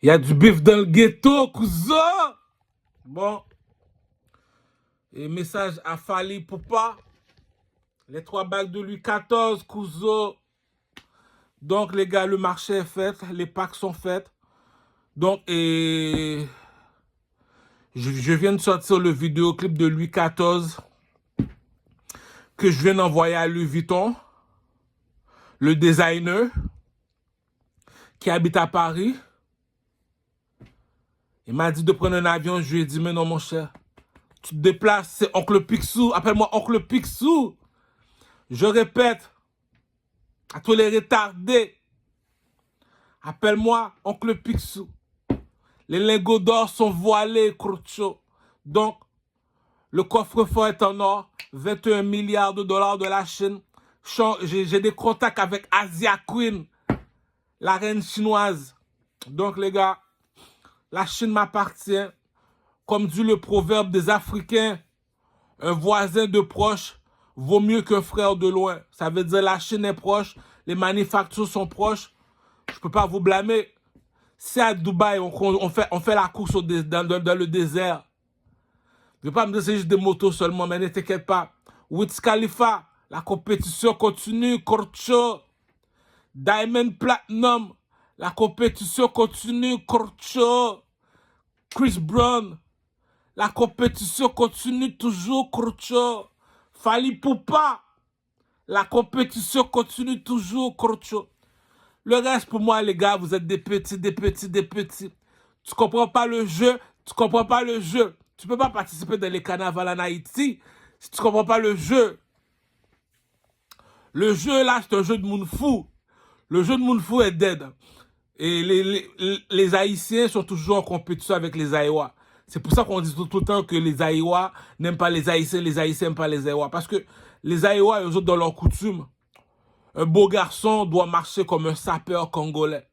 Il y a du bif dans le ghetto, cousin. Bon. Et message à Fali Poupa. Les 3 bagues de Louis XIV, cousin. Donc, les gars, le marché est fait. Les packs sont faites. Donc, je viens de sortir le vidéoclip de Louis XIV que je viens d'envoyer à Louis Vuitton, le designer qui habite à Paris. Il m'a dit de prendre un avion. Je lui ai dit, mais non, mon cher. Tu te déplaces, c'est Oncle Picsou. Appelle-moi Oncle Picsou. Je répète, à tous les retardés, appelle-moi Oncle Picsou. Les lingots d'or sont voilés, Crucho. Donc, le coffre-fort est en or. 21 milliards de dollars de la Chine. J'ai des contacts avec Asia Queen, la reine chinoise. Donc, les gars, la Chine m'appartient. Comme dit le proverbe des Africains, un voisin de proche vaut mieux qu'un frère de loin. Ça veut dire la Chine est proche, les manufactures sont proches. Je ne peux pas vous blâmer. Si à Dubaï, on fait la course dans le désert, je ne vais pas me dire que c'est juste des motos seulement, mais ne t'inquiète pas. Wiz Khalifa, la compétition continue. Korcho, Diamond Platinum, la compétition continue. Korcho, Chris Brown, la compétition continue toujours. Korcho, Fali Poupa, la compétition continue toujours. Korcho. Le reste, pour moi, les gars, vous êtes des petits, des petits, des petits. Tu comprends pas le jeu, tu comprends pas le jeu. Tu peux pas participer dans les carnavals en Haïti si tu comprends pas le jeu. Le jeu, là, c'est un jeu de monde fou. Le jeu de monde fou est dead. Et les Haïtiens sont toujours en compétition avec les Aïwa. C'est pour ça qu'on dit tout le temps que les Aïwa n'aiment pas les Haïtiens n'aiment pas les Aïwa. Parce que les Aïwa, eux autres, dans leur coutume, un beau garçon doit marcher comme un sapeur congolais.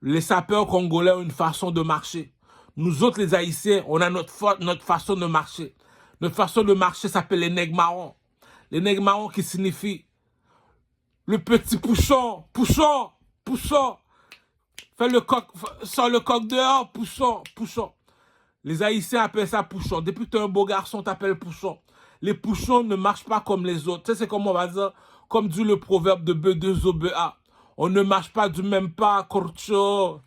Les sapeurs congolais ont une façon de marcher. Nous autres, les Haïtiens, on a notre façon de marcher. Notre façon de marcher s'appelle les nègres marrons. Les nègres marrons qui signifient le petit pouchon, pouchon, pouchon. Fais le coq, sors le coq dehors, pouchon, pouchon. Les Haïtiens appellent ça pouchon. Depuis que tu es un beau garçon, t'appelles pouchon. Les pouchons ne marchent pas comme les autres. Tu sais, c'est comme on va dire, comme dit le proverbe de B2OBA. On ne marche pas du même pas, Corcho.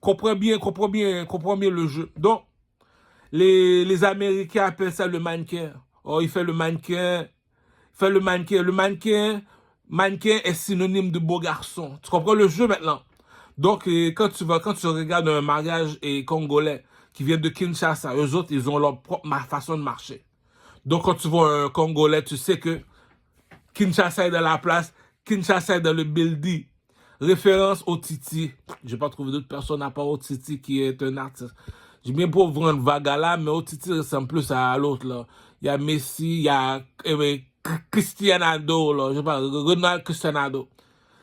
Comprends bien le jeu. Donc, les Américains appellent ça le mannequin. Oh, il fait le mannequin. Il fait le mannequin. Mannequin est synonyme de beau garçon. Tu comprends le jeu maintenant? Donc, quand tu regardes un mariage congolais qui vient de Kinshasa, eux autres, ils ont leur propre façon de marcher. Donc, quand tu vois un Congolais, tu sais que Kinshasa est dans la place, Kinshasa est dans le building. Référence au Titi. Je n'ai pas trouvé d'autres personnes à part au Titi qui est un artiste. J'ai bien pour vendre Vagala, mais au Titi ressemble plus à l'autre, là. Il y a Messi, il y a Cristiano, là. Je sais pas, Ronald Cristiano.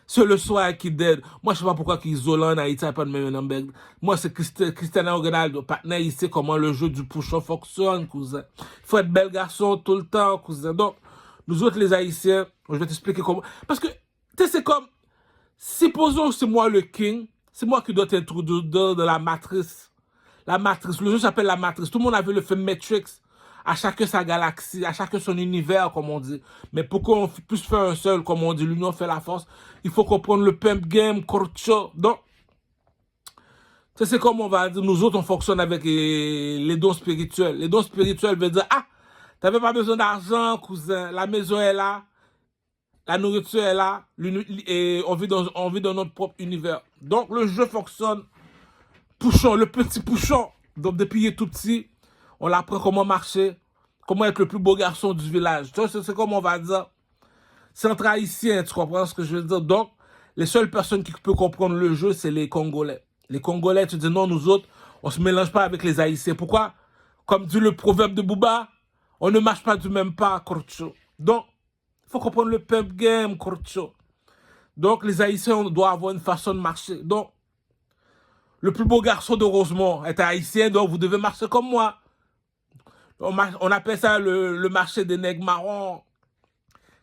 C'est le soir qui dead. Moi, je sais pas pourquoi qu'ils isolent en Haïti, pas de même number. Moi, c'est Cristiano Ronaldo. Partenaire, il sait comment le jeu du push-up fonctionne, cousin. Il faut être bel garçon tout le temps, cousin. Donc, nous autres, les Haïtiens, je vais t'expliquer comment. Parce que, tu sais, c'est comme, supposons que c'est moi le king, c'est moi qui dois t'introduire de la matrice. La matrice, le jeu s'appelle la matrice. Tout le monde a vu le film Matrix. À chacun sa galaxie, à chacun son univers, comme on dit. Mais pour qu'on puisse faire un seul, comme on dit, l'union fait la force, il faut comprendre le pump game, Corcho. Donc, c'est comme on va dire, nous autres, on fonctionne avec les dons spirituels. Les dons spirituels veulent dire, ah, t'avais pas besoin d'argent, cousin, la maison est là, la nourriture est là, et on vit dans notre propre univers. Donc, le jeu fonctionne. Pouchon, le petit pouchon. Donc, depuis qu'il est tout petit, on l'apprend comment marcher, comment être le plus beau garçon du village. Tu vois, c'est comme on va dire. C'est entre haïtiens, tu comprends ce que je veux dire? Donc, les seules personnes qui peuvent comprendre le jeu, c'est les Congolais. Les Congolais, tu dis non, nous autres, on se mélange pas avec les Haïtiens. Pourquoi? Comme dit le proverbe de Bouba, on ne marche pas du même pas, Korcho. Donc, il faut comprendre le pump game, Korcho. Donc, les Haïtiens doivent avoir une façon de marcher. Donc, le plus beau garçon de Rosemont est haïtien, donc vous devez marcher comme moi. On appelle ça le marché des nègres marrons.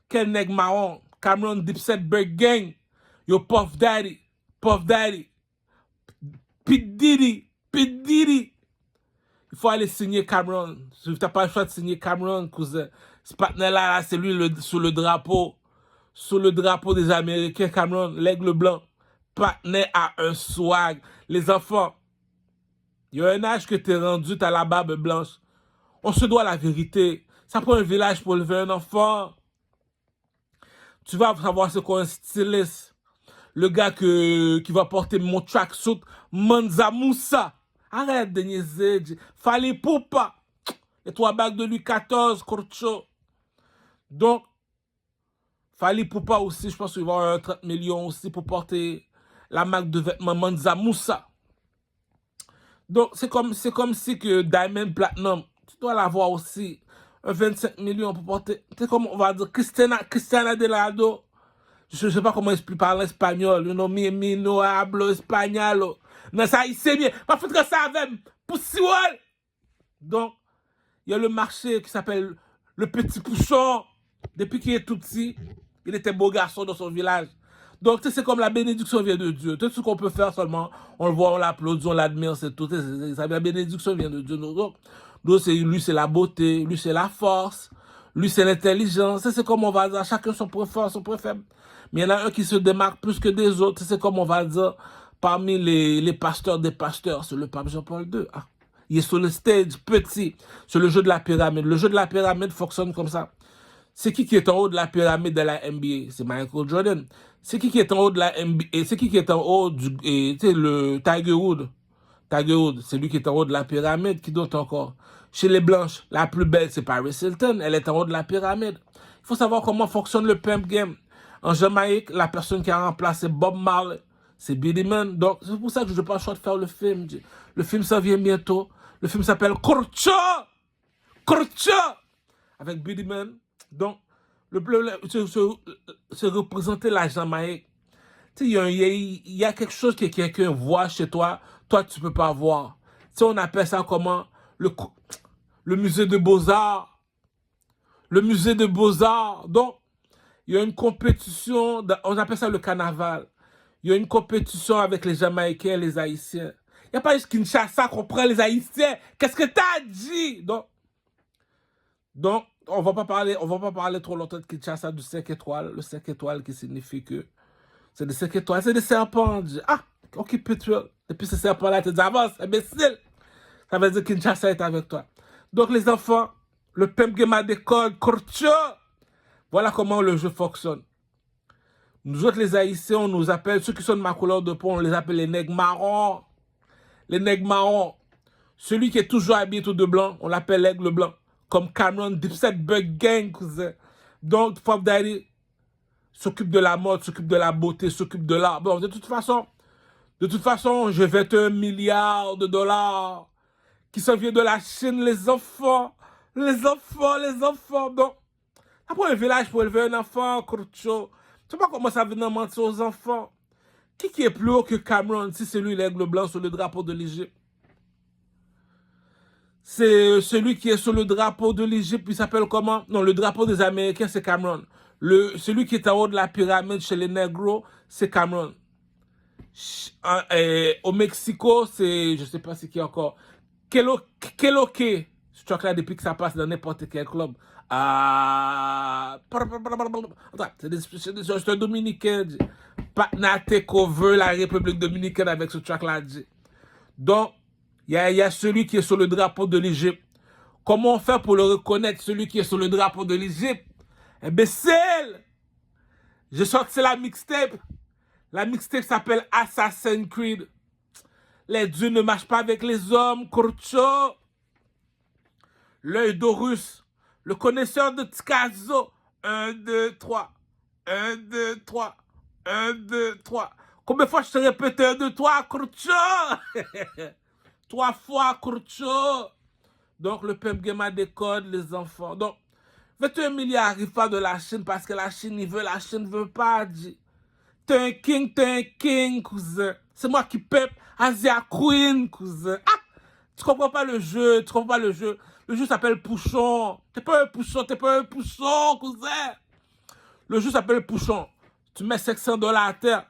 Quel nègre marron? Cameron Dipset Break Gang. Yo, Puff Daddy. Puff Daddy. Pete Diddy. Pete Diddy. Il faut aller signer Cameron. Si tu n'as pas le choix de signer Cameron, cousin. Ce partenaire-là, c'est lui sous le drapeau. Sous le drapeau des Américains, Cameron, l'aigle blanc. Partenaire a un swag. Les enfants, il y a un âge que tu es rendu, tu as la barbe blanche. On se doit la vérité. Ça prend un village pour élever un enfant. Tu vas savoir c'est quoi un styliste. Le gars qui va porter mon tracksuit, Mansa Moussa. Arrête de niaiser. Fallait Poupa. Les 3 bagues de Louis XIV, Corcho. Donc, Fallait Poupa aussi, je pense qu'il va y avoir 30 millions aussi pour porter la marque de vêtements Mansa Moussa. Donc, c'est comme si que Diamond Platinum, tu dois l'avoir aussi. 25 millions pour porter. C'est comme on va dire Cristiana Delgado. Je ne sais pas comment expliquer par l'espagnol. You know, mi no hablo espagnol. Non, ça, il sait bien. Pas foutre ça avec Poussiwol. Donc, il y a le marché qui s'appelle le Petit Pouchon. Depuis qu'il est tout petit, il était beau garçon dans son village. Donc, c'est comme la bénédiction vient de Dieu. Tout ce qu'on peut faire seulement, on le voit, on l'applaudit, on l'admire, c'est tout. La bénédiction vient de Dieu. Donc lui, c'est la beauté, lui, c'est la force, lui, c'est l'intelligence. C'est comme on va dire, chacun son point fort, son point faible. Mais il y en a un qui se démarque plus que des autres. C'est comme on va dire, parmi les pasteurs des pasteurs, c'est le pape Jean-Paul II. Ah, il est sur le stage, petit, sur le jeu de la pyramide. Le jeu de la pyramide fonctionne comme ça. C'est qui est en haut de la pyramide de la NBA? C'est Michael Jordan. C'est qui est en haut de la NBA? C'est qui est en haut du... Tu sais, le Tiger Woods. Tiger Woods, c'est lui qui est en haut de la pyramide. Qui d'autre encore? Chez les Blanches, la plus belle, c'est Paris Hilton. Elle est en haut de la pyramide. Il faut savoir comment fonctionne le pimp game. En Jamaïque, la personne qui a remplacé Bob Marley, c'est Billy Man. Donc, c'est pour ça que je n'ai pas le choix de faire le film. Le film, ça vient bientôt. Le film s'appelle Corcho! Corcho! Avec Billy Man. Donc, c'est représenter la Jamaïque. Tu sais, il y a quelque chose que quelqu'un voit chez toi, toi, tu ne peux pas voir. Tu sais, on appelle ça comment? Le musée de Beaux-Arts. Le musée de Beaux-Arts. Donc, il y a une compétition, on appelle ça le carnaval. Il y a une compétition avec les Jamaïcains et les Haïtiens. Il n'y a pas juste Kinshasa qu'on prend les Haïtiens. Qu'est-ce que tu as dit? Donc, on va pas parler trop longtemps de Kinshasa du 5 étoiles. Le 5 étoiles qui signifie que c'est des 5 étoiles, c'est des serpents. Ah, ok, Pétrole. Depuis ce serpent-là, tu dis avance, imbécile. Ça veut dire que Kinshasa est avec toi. Donc, les enfants, le pimp game a des codes, Corcho. Voilà comment le jeu fonctionne. Nous autres, les Haïtiens, on nous appelle, ceux qui sont de ma couleur de peau, on les appelle les nègres marrons. Les nègres marrons. Celui qui est toujours habillé tout de blanc, on l'appelle l'aigle blanc. Comme Cameron, Dipset, Bug Gang, cousin. Donc, Puff Daddy s'occupe de la mode, s'occupe de la beauté, s'occupe de l'art. Bon, de toute façon, j'ai 21 milliards de dollars qui s'en viennent de la Chine, les enfants. Les enfants. Donc, après un village pour élever un enfant, Corcho. Tu sais pas comment ça vient mentir aux enfants. Qui est plus haut que Cameron si c'est lui l'aigle blanc sur le drapeau de l'Égypte? C'est celui qui est sur le drapeau de l'Égypte, il s'appelle comment? Non, le drapeau des Américains, c'est Cameron. Celui qui est en haut de la pyramide chez les négros, c'est Cameron. Au Mexico, c'est, je sais pas c'est qui encore. Keloke. Ce truc-là, depuis que ça passe dans n'importe quel club. C'est un Dominicain. Patna Takeover, la République Dominicaine avec ce truc-là. Donc, il y a celui qui est sur le drapeau de l'Égypte. Comment on fait pour le reconnaître, celui qui est sur le drapeau de l'Égypte? Imbécile! J'ai sorti la mixtape. La mixtape s'appelle Assassin's Creed. Les dieux ne marchent pas avec les hommes, Corcho. L'œil d'Horus. Le connaisseur de Tikazo. 1, 2, 3. 1, 2, 3. 1, 2, 3. Combien de fois je te répète 1, 2, 3, Corcho? 3 fois, Corcho. Donc, le pimp game a des codes, les enfants. Donc, 21 milliards n'arrivent pas de la Chine parce que la Chine ne veut pas. T'es un king, cousin. C'est moi qui pimp Asia Queen, cousin. Ah! Tu comprends pas le jeu, Le jeu s'appelle Pouchon. T'es pas un pouchon, cousin. Le jeu s'appelle Pouchon. Tu mets $500 à terre.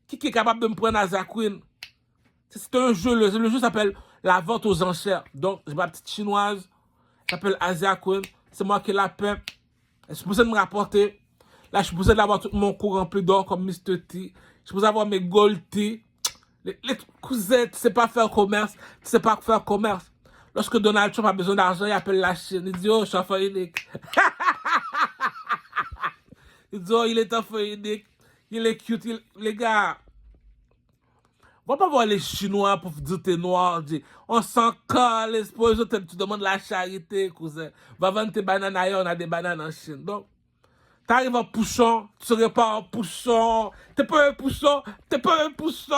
Qui est capable de me prendre Asia Queen? C'est un jeu, le jeu s'appelle La vente aux enchères. Donc, j'ai ma petite chinoise, elle s'appelle Asia Queen. C'est moi qui la paie. Je suis supposé me rapporter. Là, je suis supposé d'avoir tout mon cours rempli d'or comme Mr. T. Je suis supposé avoir mes gold T. Les cousins, tu sais pas faire commerce. Tu sais pas faire commerce. Lorsque Donald Trump a besoin d'argent, il appelle la Chine. Il dit, oh, je suis enfant unique. Il dit, oh, il est enfant unique. Il est cute. Les gars, on va pas voir les Chinois pour dire t'es noir. On s'en colle, l'espoir. Tu demandes la charité, cousin. Va vendre tes bananes ailleurs, on a des bananes en Chine. Donc, t'arrives en pouchon, tu serais pas en pouchon. T'es pas un pouchon, t'es pas un pouchon.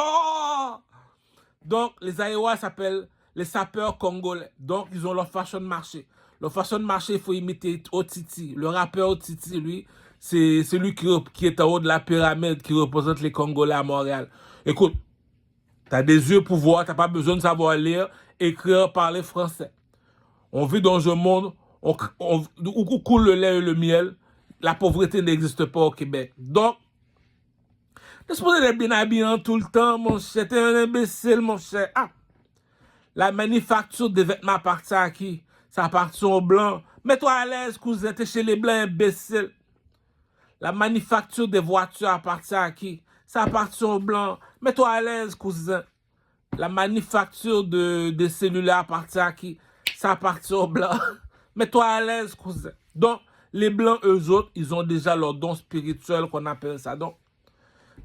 Donc, les Aïwas s'appellent les sapeurs congolais. Donc, ils ont leur fashion marché. Leur fashion marché, il faut imiter Otiti. Le rappeur Otiti, lui, c'est lui qui est en haut de la pyramide, qui représente les Congolais à Montréal. Écoute, t'as des yeux pour voir, t'as pas besoin de savoir lire, écrire, parler français. On vit dans un monde où coule le lait et le miel. La pauvreté n'existe pas au Québec. Donc, t'es supposé être bien habillé tout le temps, mon cher. T'es un imbécile, mon cher. Ah! La manufacture des vêtements appartient à qui? Ça appartient aux Blancs. Mets-toi à l'aise, cousin. T'es chez les Blancs, imbécile. La manufacture des voitures appartient à qui? Ça appartient aux Blancs. Mets-toi à l'aise, cousin. La manufacture des cellulaires appartient à qui? Ça appartient aux Blancs. Mets-toi à l'aise, cousin. Donc, les Blancs, eux autres, ils ont déjà leur don spirituel qu'on appelle ça. Donc,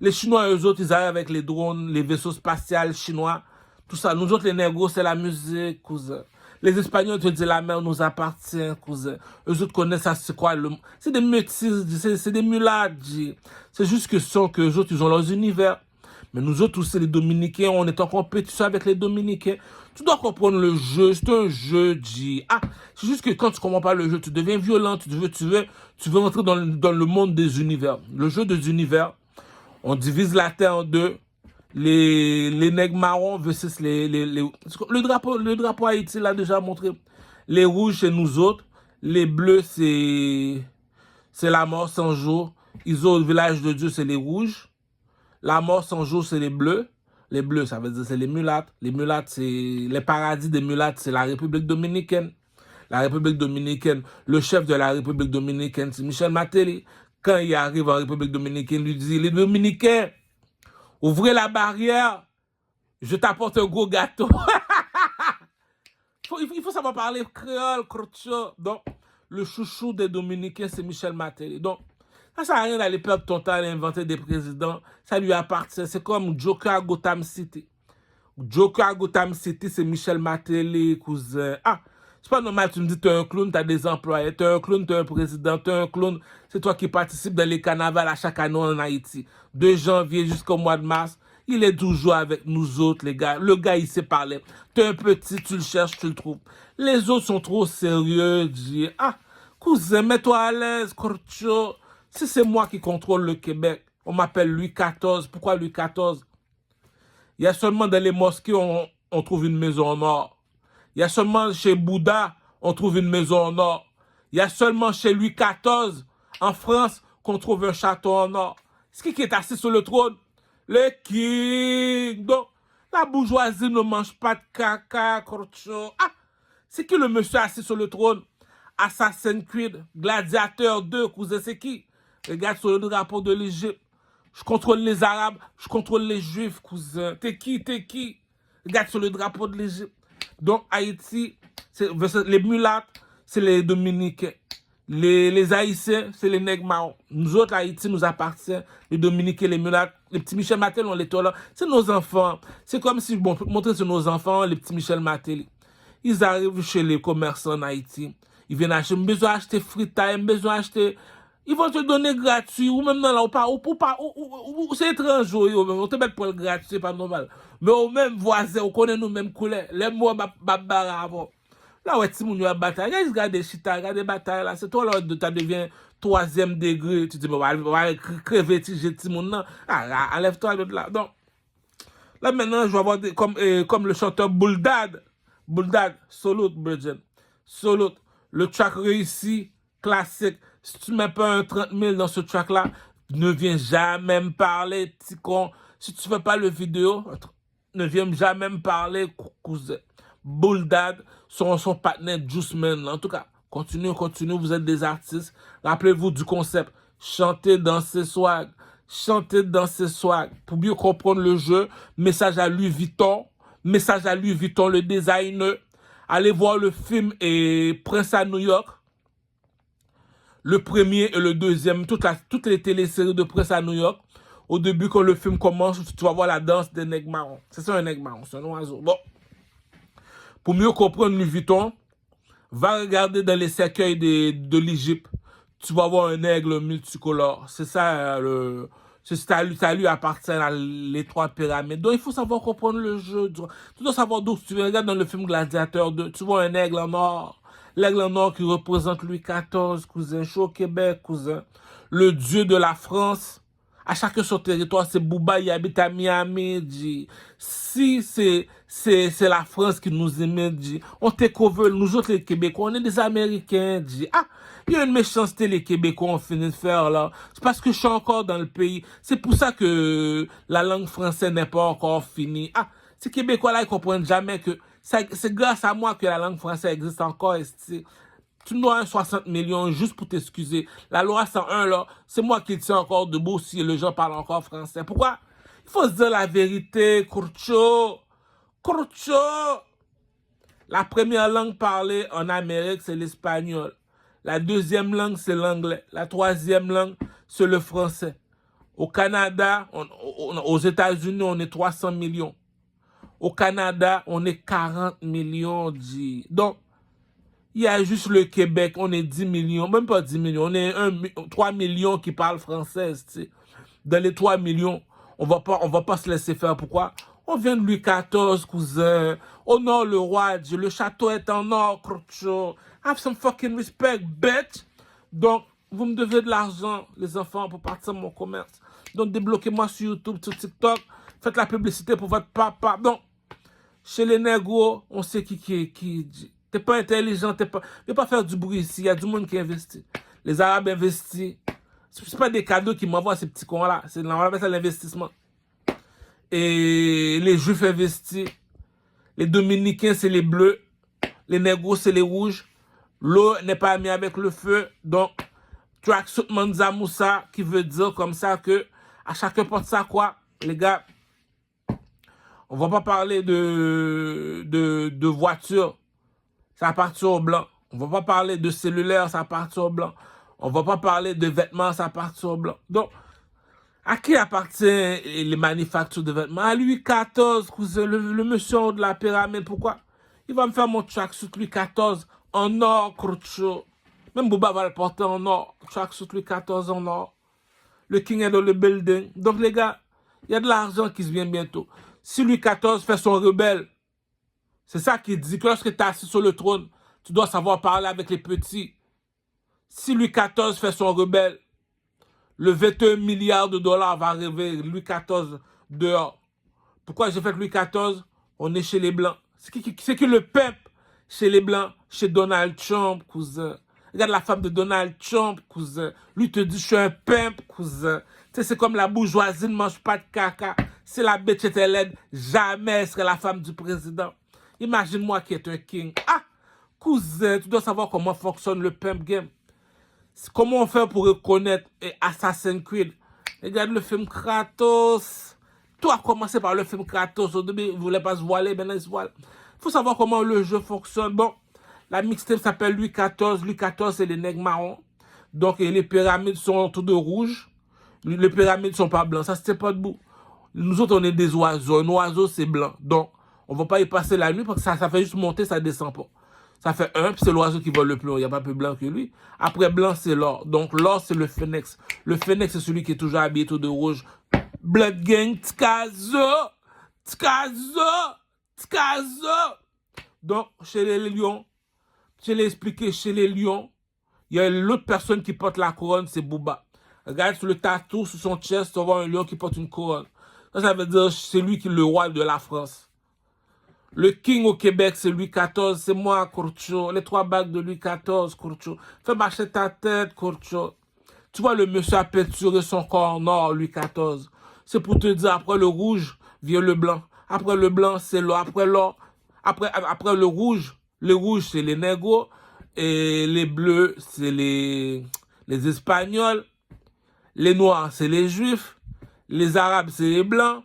les Chinois, eux autres, ils arrivent avec les drones, les vaisseaux spatials chinois, tout ça. Nous autres, les négros, c'est la musique, cousin. Les Espagnols te disent la mer nous appartient, cousin. Eux autres connaissent ça, c'est quoi le... C'est des métis, c'est des mulâtres. C'est juste que eux autres, ils ont leurs univers. Mais nous autres aussi, les Dominicains, on est en compétition avec les Dominicains. Tu dois comprendre le jeu, c'est un jeu, Ah, c'est juste que quand tu comprends pas le jeu, tu deviens violent, tu veux rentrer dans le monde des univers. Le jeu des univers, on divise la Terre en deux. Les nègres marrons versus le drapeau Haïti l'a déjà montré. Les rouges, c'est nous autres. Les bleus, c'est la mort sans jour. Ils ont le village de Dieu, c'est les rouges. La mort sans jour, c'est les bleus. Les bleus, ça veut dire c'est les mulattes. Les mulattes, c'est les paradis des mulattes, c'est la République dominicaine. La République dominicaine, le chef de la République dominicaine, c'est Michel Martelly. Quand il arrive en République dominicaine, il lui dit, les Dominicains, ouvrez la barrière, je t'apporte un gros gâteau. Il faut savoir parler créole, crocho. Donc, le chouchou des Dominicains, c'est Michel Martelly. Donc, ça ne sert à rien d'aller perdre ton temps à inventer des présidents. Ça lui appartient. C'est comme Joker à Gotham City. Joker à Gotham City, c'est Michel Martelly, cousin. Ah, c'est pas normal, tu me dis, tu es un clown, tu as des employés. Tu es un clown, tu es un président, tu es un clown. C'est toi qui participes dans les carnavals à chaque année en Haïti. De janvier jusqu'au mois de mars. Il est toujours avec nous autres, les gars. Le gars, il sait parler. Tu es un petit, tu le cherches, tu le trouves. Les autres sont trop sérieux, dis. Ah, cousin, mets-toi à l'aise, Corcho. Si c'est moi qui contrôle le Québec, on m'appelle Louis XIV. Pourquoi Louis XIV? Il y a seulement dans les mosquées, on trouve une maison en or. Il y a seulement chez Bouddha, on trouve une maison en or. Il y a seulement chez Louis XIV, en France, qu'on trouve un château en or. C'est qui est assis sur le trône? Le king. Donc, la bourgeoisie ne mange pas de caca, corcho. Ah, c'est qui le monsieur assis sur le trône? Assassin's Creed, Gladiateur 2, cousin, c'est qui? Regarde sur le drapeau de l'Égypte. Je contrôle les Arabes, je contrôle les Juifs, cousin. T'es qui? Regarde sur le drapeau de l'Égypte. Donc, Haïti, les mulattes, c'est les Dominicains. Les Haïtiens, c'est les nègres marrons. Nous autres, Haïti nous appartient. Les Dominicains, les mulattes, les petits Michel Martelly, on les tolère. C'est nos enfants. C'est comme si, bon, pour montrer sur nos enfants, les petits Michel Martelly. Ils arrivent chez les commerçants en Haïti. Ils viennent acheter, besoin d'acheter frites, besoin d'acheter. Ils vont te donner gratuit, ou même non, ou c'est étrange, on te met pour le gratuit, c'est pas normal. Mais au même voisin, on connaît nous même couleurs. Les mots, babara avant. Là, ouais, Timoun, il y a bataille. Regarde des chita, regarde des batailles là. C'est toi là, tu deviens 3e degré. Tu te dis, on va crever, Timoun, non. Ah, enlève-toi de là. Donc, là maintenant, je vais avoir comme le chanteur Bouldad. Bouldad, Solute, Virgin. Solute. Le track réussi, classique. Si tu ne mets pas un 30 000 dans ce track-là, ne viens jamais me parler, petit con. Si tu ne fais pas le vidéo, ne viens jamais me parler, cousin. Bouldad, son partenaire Juiceman. En tout cas, continuez, vous êtes des artistes. Rappelez-vous du concept. Chantez, dansez, swag. Chantez, dansez, swag. Pour mieux comprendre le jeu, message à Louis Vuitton. Message à Louis Vuitton, le designer. Allez voir le film et Prince à New York. Le premier et le deuxième, toutes les téléséries de Prince à New York. Au début, quand le film commence, tu vas voir la danse des nègres marrons. C'est ça un nègre marron, c'est un oiseau. Bon. Pour mieux comprendre Louis Vuitton, va regarder dans les cercueils de l'Égypte. Tu vas voir un aigle multicolore. C'est ça, ça lui appartient à les trois pyramides. Donc, il faut savoir comprendre le jeu. Tu dois savoir d'où tu viens. Regarde dans le film Gladiateur 2, tu vois un aigle en or. L'aigle en or qui représente Louis XIV, cousin. Je suis au Québec, cousin. Le dieu de la France. À chacun son territoire, c'est Bouba, il habite à Miami, dit. Si c'est la France qui nous aime, dit. On t'écouvre, nous autres les Québécois, on est des Américains, dit. Ah, il y a une méchanceté les Québécois ont fini de faire là. C'est parce que je suis encore dans le pays. C'est pour ça que la langue française n'est pas encore finie. Ah, ces Québécois là, ils comprennent jamais que c'est grâce à moi que la langue française existe encore. Tu me dois un 60 millions juste pour t'excuser. La loi 101, là, c'est moi qui tiens encore debout si les gens parlent encore français. Pourquoi? Il faut se dire la vérité, Kurcho. Kurcho. La première langue parlée en Amérique, c'est l'espagnol. La deuxième langue, c'est l'anglais. La troisième langue, c'est le français. Au Canada, aux États-Unis, on est 300 millions. Au Canada, on est 40 millions. Donc, il y a juste le Québec, on est 10 millions, même pas 10 millions, on est 3 millions qui parlent français. Dans les 3 millions, on va pas se laisser faire. Pourquoi? On vient de Louis XIV, cousin. Honore le roi, Dieu. Le château est en or, crocho. Have some fucking respect, bitch. Donc, vous me devez de l'argent, les enfants, pour partir mon commerce. Donc, débloquez-moi sur YouTube, sur TikTok. Faites la publicité pour votre papa. Donc, chez les négros, on sait qui dit. T'es pas intelligent, ne pas faire du bruit ici. Il y a du monde qui investit. Les Arabes investissent. C'est pas des cadeaux qui m'envoient ces petits cons-là. On appelle ça l'investissement. Et les Juifs investissent. Les Dominicains, c'est les bleus. Les négros, c'est les rouges. L'eau n'est pas amie avec le feu. Donc, Tracksuit Manza Moussa, qui veut dire comme ça que à chacun porte ça quoi, les gars. On va pas parler de voiture. Ça appartient aux blancs. On va pas parler de cellulaire, ça appartient aux blancs. On va pas parler de vêtements, ça appartient aux blancs. Donc, à qui appartient les manufactures de vêtements? À Louis XIV, cousin, le monsieur de la pyramide. Pourquoi? Il va me faire mon tracksuit Louis XIV en or, crocho. Même Bouba va le porter en or. Tracksuit Louis XIV en or. Le king est dans le building. Donc, les gars, il y a de l'argent qui se vient bientôt. Si Louis XIV fait son rebelle, c'est ça qui dit que lorsque tu es assis sur le trône, tu dois savoir parler avec les petits. Si Louis XIV fait son rebelle, le 21 milliards de dollars va arriver Louis XIV dehors. Pourquoi j'ai fait Louis XIV? On est chez les Blancs. C'est qui le pimp chez les Blancs? Chez Donald Trump, cousin. Regarde la femme de Donald Trump, cousin. Lui te dit, je suis un pimp, cousin. Tu sais, c'est comme la bourgeoisie ne mange pas de caca. Si la bitch était laide, jamais elle serait la femme du président. Imagine-moi qui est un king. Ah, cousin, tu dois savoir comment fonctionne le pimp game. Comment on fait pour reconnaître Assassin's Creed? Regarde le film Kratos. Tout a commencé par le film Kratos. Au début, il ne voulait pas se voiler, maintenant il se voile. Il faut savoir comment le jeu fonctionne. Bon, la mixtape s'appelle Louis XIV. Louis XIV, c'est les nègres marrons. Donc, les pyramides sont toutes de rouge. Les pyramides ne sont pas blancs. Ça, c'était pas debout. Nous autres, on est des oiseaux. Un oiseau, c'est blanc. Donc, on ne va pas y passer la nuit parce que ça fait juste monter, ça ne descend pas. Ça fait 1, puis c'est l'oiseau qui vole le plus haut. Il n'y a pas plus blanc que lui. Après blanc, c'est l'or. Donc l'or, c'est le phénix. Le phénix, c'est celui qui est toujours habillé tout de rouge. Blood Gang, Tkazo, Tkazo, Tkazo. Donc, chez les lions, je l'ai expliqué, chez les lions, il y a l'autre personne qui porte la couronne, c'est Bouba. Regarde sur le tatou, sur son chest, tu vas voir un lion qui porte une couronne. Ça veut dire c'est lui qui est le roi de la France. Le king au Québec, c'est Louis XIV, c'est moi, Kurcho. Les 3 bagues de Louis XIV, Kurcho. Fais marcher ta tête, Kurcho. Tu vois, le monsieur a peinturé son corps en or, Louis XIV. C'est pour te dire, après le rouge, vient le blanc. Après le blanc, c'est l'or. Après le rouge c'est les négros. Et les bleus, c'est les Espagnols. Les noirs, c'est les juifs. Les arabes, c'est les blancs.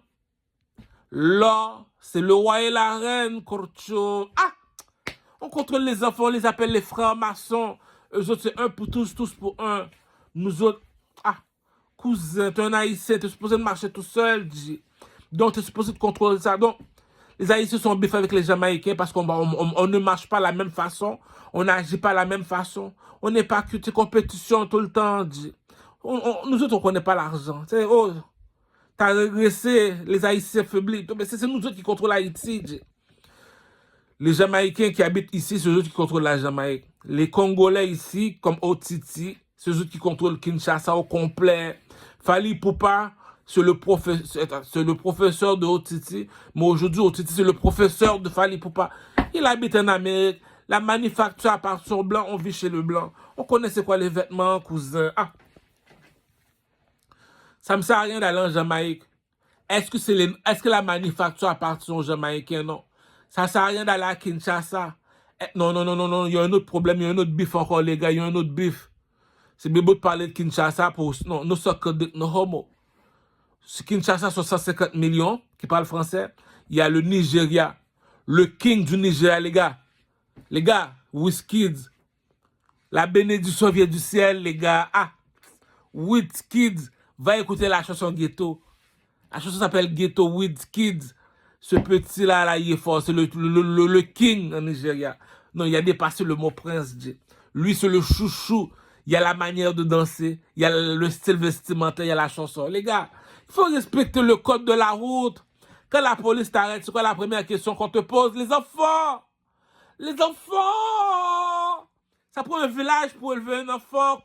L'or, c'est le roi et la reine. Corcho. Ah! On contrôle les enfants, on les appelle les frères maçons. Eux autres, c'est un pour tous, tous pour un. Nous autres, ah, cousin, t'es un haïtien, t'es supposé de marcher tout seul, dit. Donc, t'es supposé de contrôler ça. Donc, les haïtiens sont bif avec les jamaïcains parce qu'on on ne marche pas de la même façon, on n'agit pas de la même façon, on n'est pas que de compétition tout le temps, dit. Nous autres, on ne connaît pas l'argent. Oh, t'as régressé, les haïtiens faiblis. Mais c'est nous autres qui contrôlons Haïti, dit. Les Jamaïcains qui habitent ici, c'est eux qui contrôlent la Jamaïque. Les Congolais ici, comme Otiti, c'est eux qui contrôlent Kinshasa au complet. Fally Ipupa, c'est le professeur de Otiti. Mais aujourd'hui, Otiti, c'est le professeur de Fally Ipupa. Il habite en Amérique. La manufacture appartient aux Blancs, on vit chez le Blanc. On connaît c'est quoi les vêtements, cousin. Ah. Ça me sert à rien d'aller en Jamaïque. Est-ce que la manufacture appartient aux Jamaïcains? Non. Ça sert à rien d'aller à Kinshasa. Non, non, non, non, non, il y a un autre problème, il y a un autre bif encore, les gars, il y a un autre bif. C'est bien beau de parler de Kinshasa pour... Non, nous sommes que de homo. Kinshasa, sont 150 millions qui parlent français. Il y a le Nigeria. Le king du Nigeria, les gars. Les gars, Wizkid. La bénédiction vient du ciel, les gars. Ah, Wizkid. Va écouter la chanson Ghetto. La chanson s'appelle Ghetto Wizkid. Ce petit-là, là, il est fort. C'est le king en Nigeria. Non, il a dépassé le mot prince. Lui, c'est le chouchou. Il y a la manière de danser. Il y a le style vestimentaire. Il y a la chanson. Les gars, il faut respecter le code de la route. Quand la police t'arrête, c'est quoi la première question qu'on te pose? Les enfants! Les enfants! Ça prend un village pour élever un enfant.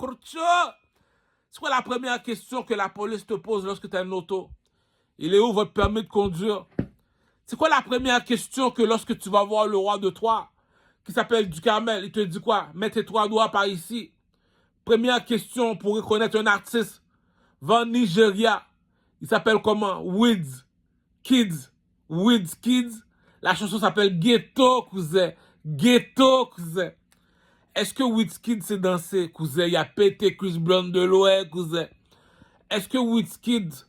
C'est quoi la première question que la police te pose lorsque tu as une auto? Il est où votre permis de conduire? C'est quoi la première question que lorsque tu vas voir le roi de Troyes, qui s'appelle Ducarmel, il te dit quoi? Mets tes 3 doigts par ici. Première question pour reconnaître un artiste. Va en Nigeria. Il s'appelle comment? Wiz Kids. Wiz Kids. La chanson s'appelle Ghetto, cousin. Ghetto, cousin. Est-ce que Wiz Kids sait danser, cousin? Il a pété Chris Brown de l'Ouest, cousin. Est-ce que Wiz Kids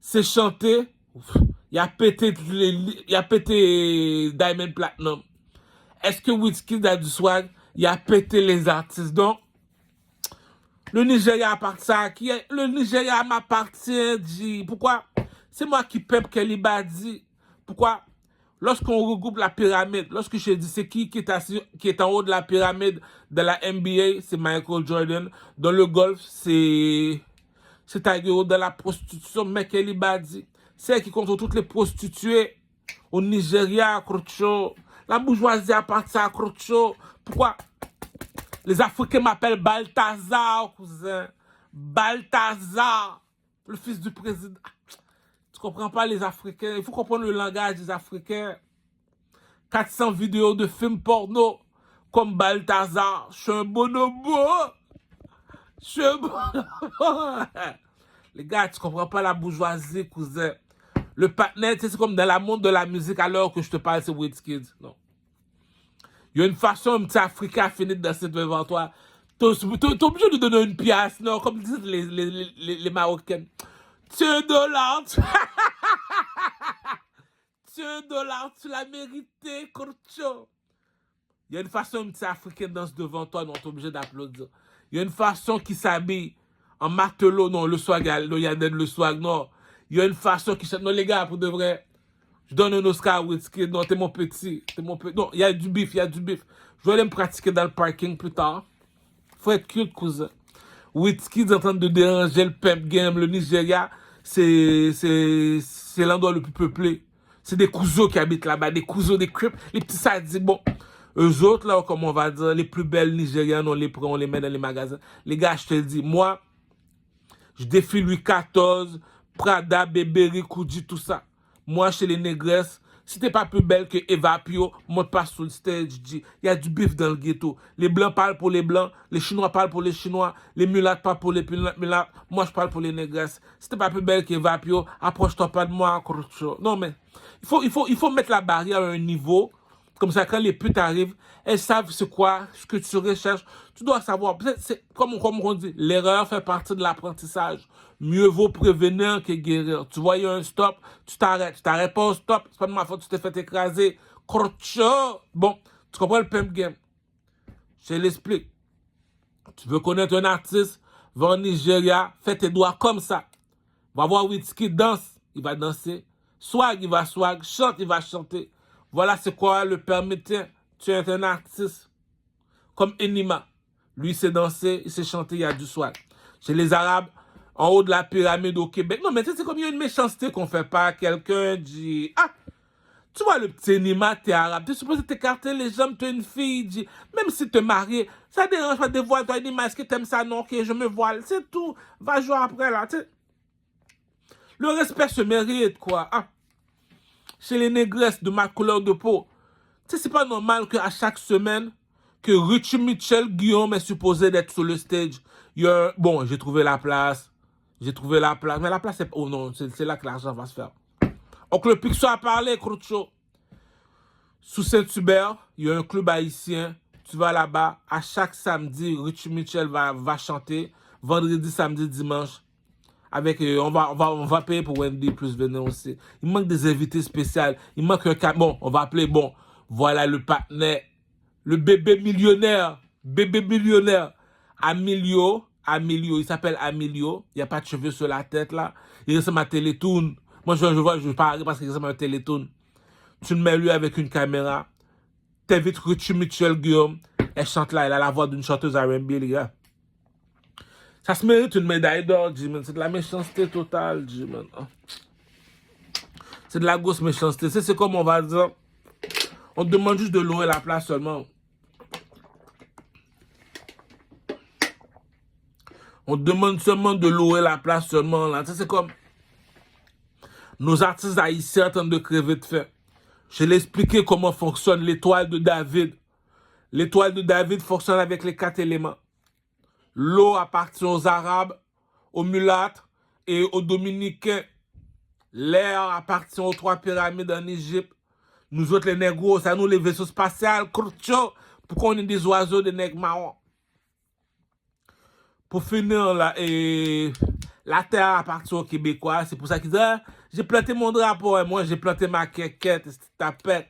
sait chanter? Il a pété Diamond Platinum. Est-ce que Wizkid a du swag? Il a pété les artistes. Donc, le Nigeria appartient à qui? Le Nigeria m'appartient, dit. Pourquoi? C'est moi qui peuple Keliba dit. Pourquoi? Lorsqu'on regroupe la pyramide, lorsque je dis c'est qui est en haut de la pyramide de la NBA, c'est Michael Jordan. Dans le golf, c'est Tiger Woods. Dans la prostitution, Keliba dit. C'est qui contrôle toutes les prostituées au Nigeria, Crocho. La bourgeoisie appartient à Crocho. Pourquoi? Les Africains m'appellent Balthazar, cousin. Balthazar, le fils du président. Tu comprends pas les Africains? Il faut comprendre le langage des Africains. 400 vidéos de films porno comme Balthazar. Je suis un bonobo. Je suis un bonobo. Les gars, tu comprends pas la bourgeoisie, cousin. Le partenaire, c'est comme dans le monde de la musique, alors que je te parle, c'est Wizkid. Non. Il y a une façon, un petit Africain à finir de danser devant toi. T'es obligé de donner une pièce, non? Comme disent les Marocains. Tiens, un dollar. Tiens, un dollar, tu l'as mérité, Corcho. Il y a une façon, un petit Africain danse devant toi, non, t'es obligé d'applaudir. Il y a une façon qui s'habille en matelot, non, le swag, non, il y a le swag, non. Il y a une façon qui chante. Non, les gars, pour de vrai, je donne un Oscar à Wizkid. Non, t'es mon petit. Non, il y a du bif, il y a du bif. Je vais aller me pratiquer dans le parking plus tard. Faut être cute, cousin. Wizkid est en train de déranger le pep game. Le Nigeria, c'est l'endroit le plus peuplé. C'est des cousins qui habitent là-bas, des cousins, des crips, les petits sadiques. Bon, eux autres, là, comme on va dire, les plus belles Nigérianes, on les prend, on les met dans les magasins. Les gars, je te le dis, moi, je défie Louis XIV, Prada, Burberry, Gucci, tout ça. Moi, chez les négresses, Si t'es pas plus belle que Eva Pio, monte pas sur le stage, dis, il y a du bif dans le ghetto. Les blancs parlent pour les blancs, les chinois parlent pour les chinois, les mulattes parlent pour les mulattes, moi je parle pour les négresses. Si t'es pas plus belle que Eva Pio, approche-toi pas de moi, crocho. Non mais, il faut mettre la barrière à un niveau, comme ça quand les putes arrivent, elles savent ce que tu recherches. Tu dois savoir, c'est comme on dit, l'erreur fait partie de l'apprentissage. Mieux vaut prévenir que guérir. Tu vois, il y a un stop, tu t'arrêtes. Tu t'arrêtes pas au stop, c'est pas de ma faute, tu t'es fait écraser. Crocho. Bon, tu comprends le pimp game. Je l'explique. Tu veux connaître un artiste, va au Nigeria, fais tes doigts comme ça. Va voir Wizkid danse, il va danser. Swag, il va swag. Chante, il va chanter. Voilà c'est quoi le permis. Tiens, tu es un artiste. Comme Enima. Lui, il sait danser, il sait chanter, il y a du swag. Chez les Arabes, en haut de la pyramide au Québec. Non, mais tu sais, c'est comme il y a une méchanceté qu'on fait pas. Quelqu'un dit, ah, tu vois le petit Enima, t'es arabe. T'es supposé t'écarter les jambes, t'es une fille. Dit, même si t'es marié, ça dérange pas de voir toi Enima. Est-ce que t'aimes ça? Non, ok, je me voile. C'est tout. Va jouer après, là. Tu sais. Le respect se mérite, quoi. Ah. Chez les négresses de ma couleur de peau. Tu sais, c'est pas normal qu'à chaque semaine, que Richie Mitchell Guillaume est supposé d'être sur le stage. Bon, j'ai trouvé la place. J'ai trouvé la place. Mais la place, c'est... Oh non, c'est là que l'argent va se faire. Oncle Pixo a parlé, Croucho. Sous Saint-Hubert, il y a un club haïtien. Tu vas là-bas. À chaque samedi, Richie Mitchell va chanter. Vendredi, samedi, dimanche. Avec, on va payer pour Wendy plus venir aussi. Il manque des invités spéciaux. Il manque un cas. Bon, on va appeler, bon, voilà le partenaire. Le bébé millionnaire. Bébé millionnaire. Amilio. Il s'appelle Amilio. Il n'y a pas de cheveux sur la tête là. Il ressemble à Télétoon. Moi, je parle parce qu'il ressemble à un Télétoon. Tu le mets lui avec une caméra. T'invites Richie Mitchell Guillaume. Elle chante là. Elle a la voix d'une chanteuse R&B, les gars. Ça se mérite une médaille d'or, Jimmy. C'est de la méchanceté totale, Jimmy. C'est de la grosse méchanceté. C'est comme on va dire. On te demande juste de louer la place seulement. On te demande seulement de louer la place seulement. Là. C'est comme nos artistes haïtiens tentent de crever de faim. Je l'ai expliqué comment fonctionne l'étoile de David. L'étoile de David fonctionne avec les 4 éléments. L'eau appartient aux Arabes, aux mulâtres et aux Dominicains. L'air appartient aux 3 pyramides en Égypte. Nous autres, les négros, ça nous les vaisseaux spatials. Pourquoi on est des oiseaux, des nègres marrons? Pour finir, là, la terre appartient aux Québécois. C'est pour ça qu'ils disent, ah, j'ai planté mon drapeau et moi, j'ai planté ma quéquette. C'est tapette.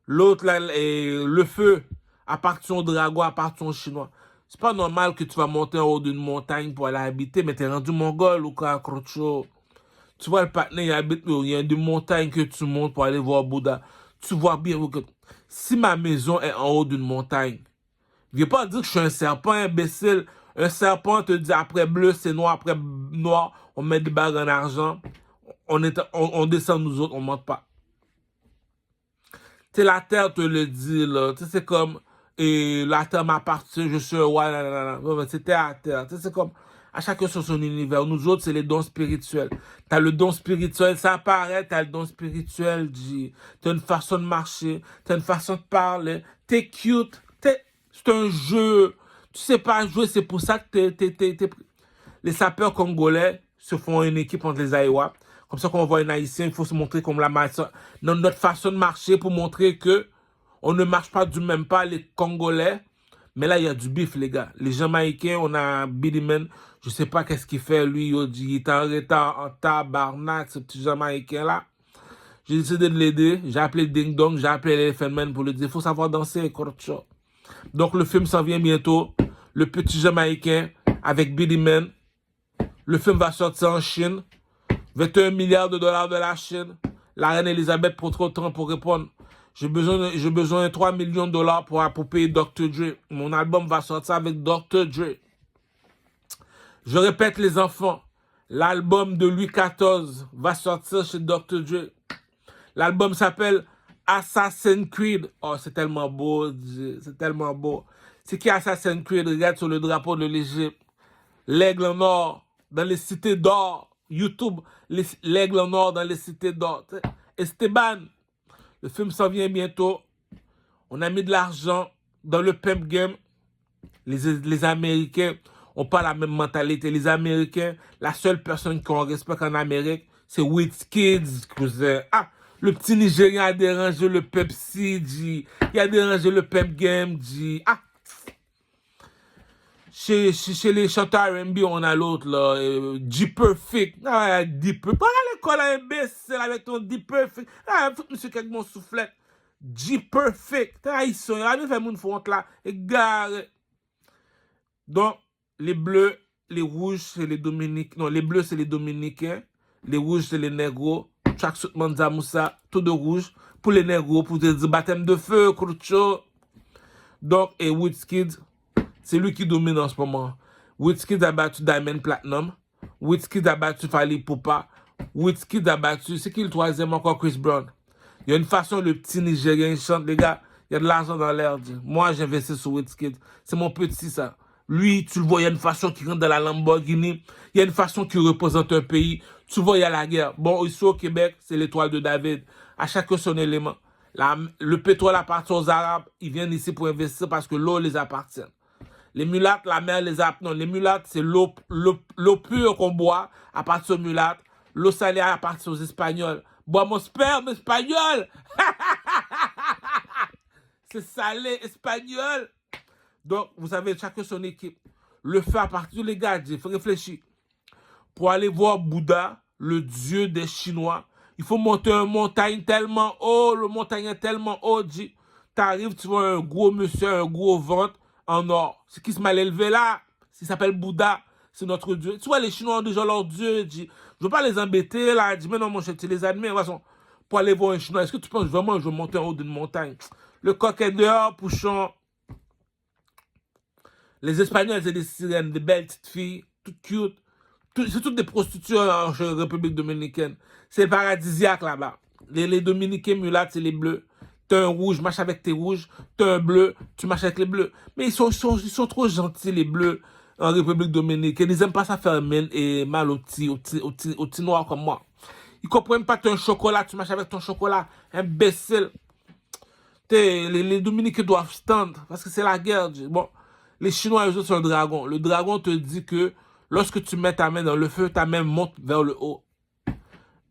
L'autre, là, le feu appartient aux dragons, appartient aux Chinois. C'est pas normal que tu vas monter en haut d'une montagne pour aller habiter, mais t'es rendu mongol ou quoi, crocho. Tu vois, le partenaire, il habite, il y a des montagnes que tu montes pour aller voir Bouddha. Tu vois bien que si ma maison est en haut d'une montagne, viens pas dire que je suis un serpent imbécile. Un serpent te dit après bleu, c'est noir, après noir, on met des bagues en argent. On descend nous autres, on monte pas. Tu sais, la terre te le dit, là. Tu sais, c'est comme, et la terre m'appartient, je suis un roi, c'était à terre. Tu sais, c'est comme, à chacun sur son univers. Nous autres, c'est les dons spirituels. T'as le don spirituel, ça apparaît, t'as le don spirituel, t'as une façon de marcher, t'as une façon de parler, t'es cute, c'est un jeu. Tu sais pas jouer, c'est pour ça que les sapeurs congolais se font une équipe entre les Aïwa. Comme ça, quand on voit un Haïtien, il faut se montrer comme notre façon de marcher pour montrer que on ne marche pas du même pas, les Congolais. Mais là, il y a du bif, les gars. Les Jamaïcains, on a Billy Man. Je sais pas qu'est-ce qu'il fait, lui. Il est en retard, en tabarnak, ce petit Jamaïcain-là. J'ai décidé de l'aider. J'ai appelé Ding Dong, j'ai appelé Elephant Man pour lui dire, il faut savoir danser, Korcho. Donc, le film s'en vient bientôt. Le petit Jamaïcain avec Billy Man. Le film va sortir en Chine. 21 milliards de dollars de la Chine. La reine Elisabeth prend trop de temps pour répondre. J'ai besoin de 3 millions de dollars pour payer Dr. Dre. Mon album va sortir avec Dr. Dre. Je répète les enfants. L'album de Louis XIV va sortir chez Dr. Dre. L'album s'appelle Assassin's Creed. Oh, c'est tellement beau. C'est tellement beau. C'est qui Assassin's Creed? Regarde sur le drapeau de l'Égypte. L'aigle en or dans les cités d'or. YouTube, l'aigle en or dans les cités d'or. Esteban, le film s'en vient bientôt. On a mis de l'argent dans le pimp game. Les Américains n'ont pas la même mentalité. Les Américains, la seule personne qu'on respecte en Amérique, c'est Wizkid, cousin. Ah, le petit Nigérien a dérangé le Pepsi, dit. Il a dérangé le pimp game, dit. Ah, chez les chanteurs R&B, on a l'autre, là, G-Perfect. Ah, D-Perfect. Pas à l'école, imbécile, avec ton D-Perfect. Ah, faut que monsieur quelque mon soufflette. G-Perfect. Ah, ils sont, il a fait mon fonte là. Égaré. Donc, les bleus, les rouges, c'est les Dominicains. Non, les bleus, c'est les Dominicains. Les rouges, c'est les négros. Chaque Manza Moussa, tout de rouge. Pour les négros, pour dire baptême de feu, Krucho. Donc, et Wizkid, c'est lui qui domine en ce moment. Wizkid a battu Diamond Platinum. Wizkid a battu Fally Ipupa. Wizkid a battu, c'est qui le troisième encore, Chris Brown. Il y a une façon, le petit Nigérien, il chante, les gars, il y a de l'argent dans l'air. Moi, j'ai investi sur Wizkid. C'est mon petit, ça. Lui, tu le vois, il y a une façon qui rentre dans la Lamborghini. Il y a une façon qui représente un pays. Tu vois, il y a la guerre. Bon, ici au Québec, c'est l'étoile de David. À chacun son élément. Le pétrole appartient aux Arabes. Ils viennent ici pour investir parce que l'eau les appartient. Les mulattes, la mer les appartient. Non, les mulattes, c'est l'eau pure qu'on boit, appartient aux mulattes. L'eau salée appartient aux Espagnols. Bois mon sperme espagnol. C'est salé espagnol. Donc, vous savez, chacun son équipe. Le feu appartient, les gars, il faut réfléchir. Pour aller voir Bouddha, le dieu des Chinois, il faut monter une montagne tellement haut, le montagne est tellement haut, tu arrives, tu vois un gros monsieur, un gros ventre en or. C'est qui se mal élevé là? Il s'appelle Bouddha, c'est notre dieu. Tu vois, les Chinois ont déjà leur dieu, je veux pas les embêter là, mais non, mon cher, tu les admets, de toute façon, pour aller voir un Chinois, est-ce que tu penses vraiment que je vais monter en haut d'une montagne? Le coq est dehors, pouchon. Les Espagnols, c'est des sirènes, des belles petites filles, toutes cute. C'est toutes des prostituées en République dominicaine. C'est paradisiaque là-bas. Les Dominicains mulattes, c'est les bleus. T'as un rouge, marche avec tes rouges. T'as un bleu, tu marches avec les bleus. Mais ils sont trop gentils, les bleus, en République dominicaine. Ils n'aiment pas ça faire mal aux petits noirs comme moi. Ils comprennent pas, t'as un chocolat, tu marches avec ton chocolat. Imbécile. Les Dominicains doivent stand parce que c'est la guerre. Bon, les Chinois, eux autres, sont un dragon. Le dragon te dit que lorsque tu mets ta main dans le feu, ta main monte vers le haut.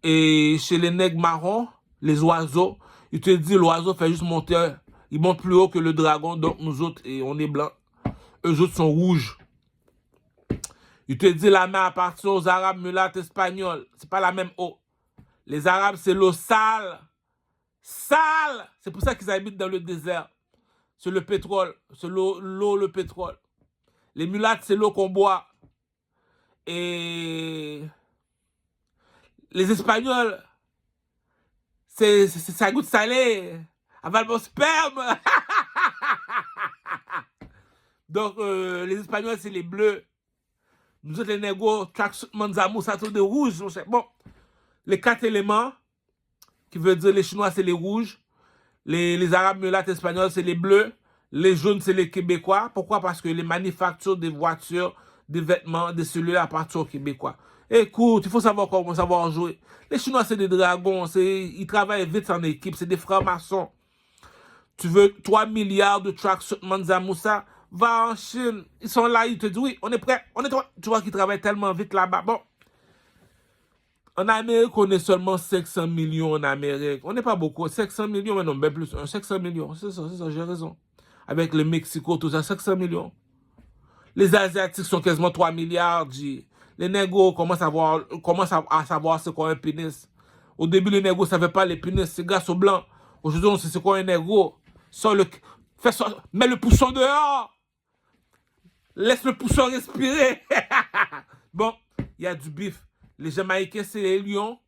Et chez les nègres marrons, les oiseaux, il te dit l'oiseau fait juste monter. Il monte plus haut que le dragon. Donc nous autres, et on est blancs. Eux autres sont rouges. Il te dit la main appartient aux Arabes, mulattes, espagnols. C'est pas la même eau. Les Arabes, c'est l'eau sale. Sale! C'est pour ça qu'ils habitent dans le désert. C'est le pétrole. C'est l'eau, le pétrole. Les mulattes, c'est l'eau qu'on boit. Et les Espagnols, ça goûte salé. Avale mon sperme. Donc, les Espagnols, c'est les bleus. Nous autres, les négros, tracksuit Manzamou, ça tout de rouge. Bon, les 4 éléments, qui veut dire les Chinois, c'est les rouges. Les Arabes mulattes espagnols, c'est les bleus. Les jaunes, c'est les Québécois. Pourquoi? Parce que les manufactures des voitures, des vêtements, des cellules appartiennent aux Québécois. Écoute, il faut savoir comment savoir jouer. Les Chinois, c'est des dragons. Ils travaillent vite en équipe. C'est des francs-maçons. Tu veux 3 milliards de tracksuit Manza Moussa? Va en Chine. Ils sont là, ils te disent oui, on est prêt. Tu vois qu'ils travaillent tellement vite là-bas. Bon. En Amérique, on est seulement 500 millions en Amérique. On n'est pas beaucoup. 500 millions, mais non, bien plus. 500 millions. C'est ça, j'ai raison. Avec le Mexico, tout ça, 500 millions. Les Asiatiques sont quasiment 3 milliards. Les négros commencent à savoir c'est quoi un pénis. Au début, les négros ne savaient pas les pénis. C'est grâce aux blancs. Aujourd'hui, on sait c'est quoi un négro. Mets le pousson dehors. Laisse le pousson respirer. Bon, il y a du bif. Les Jamaïcains, c'est les lions.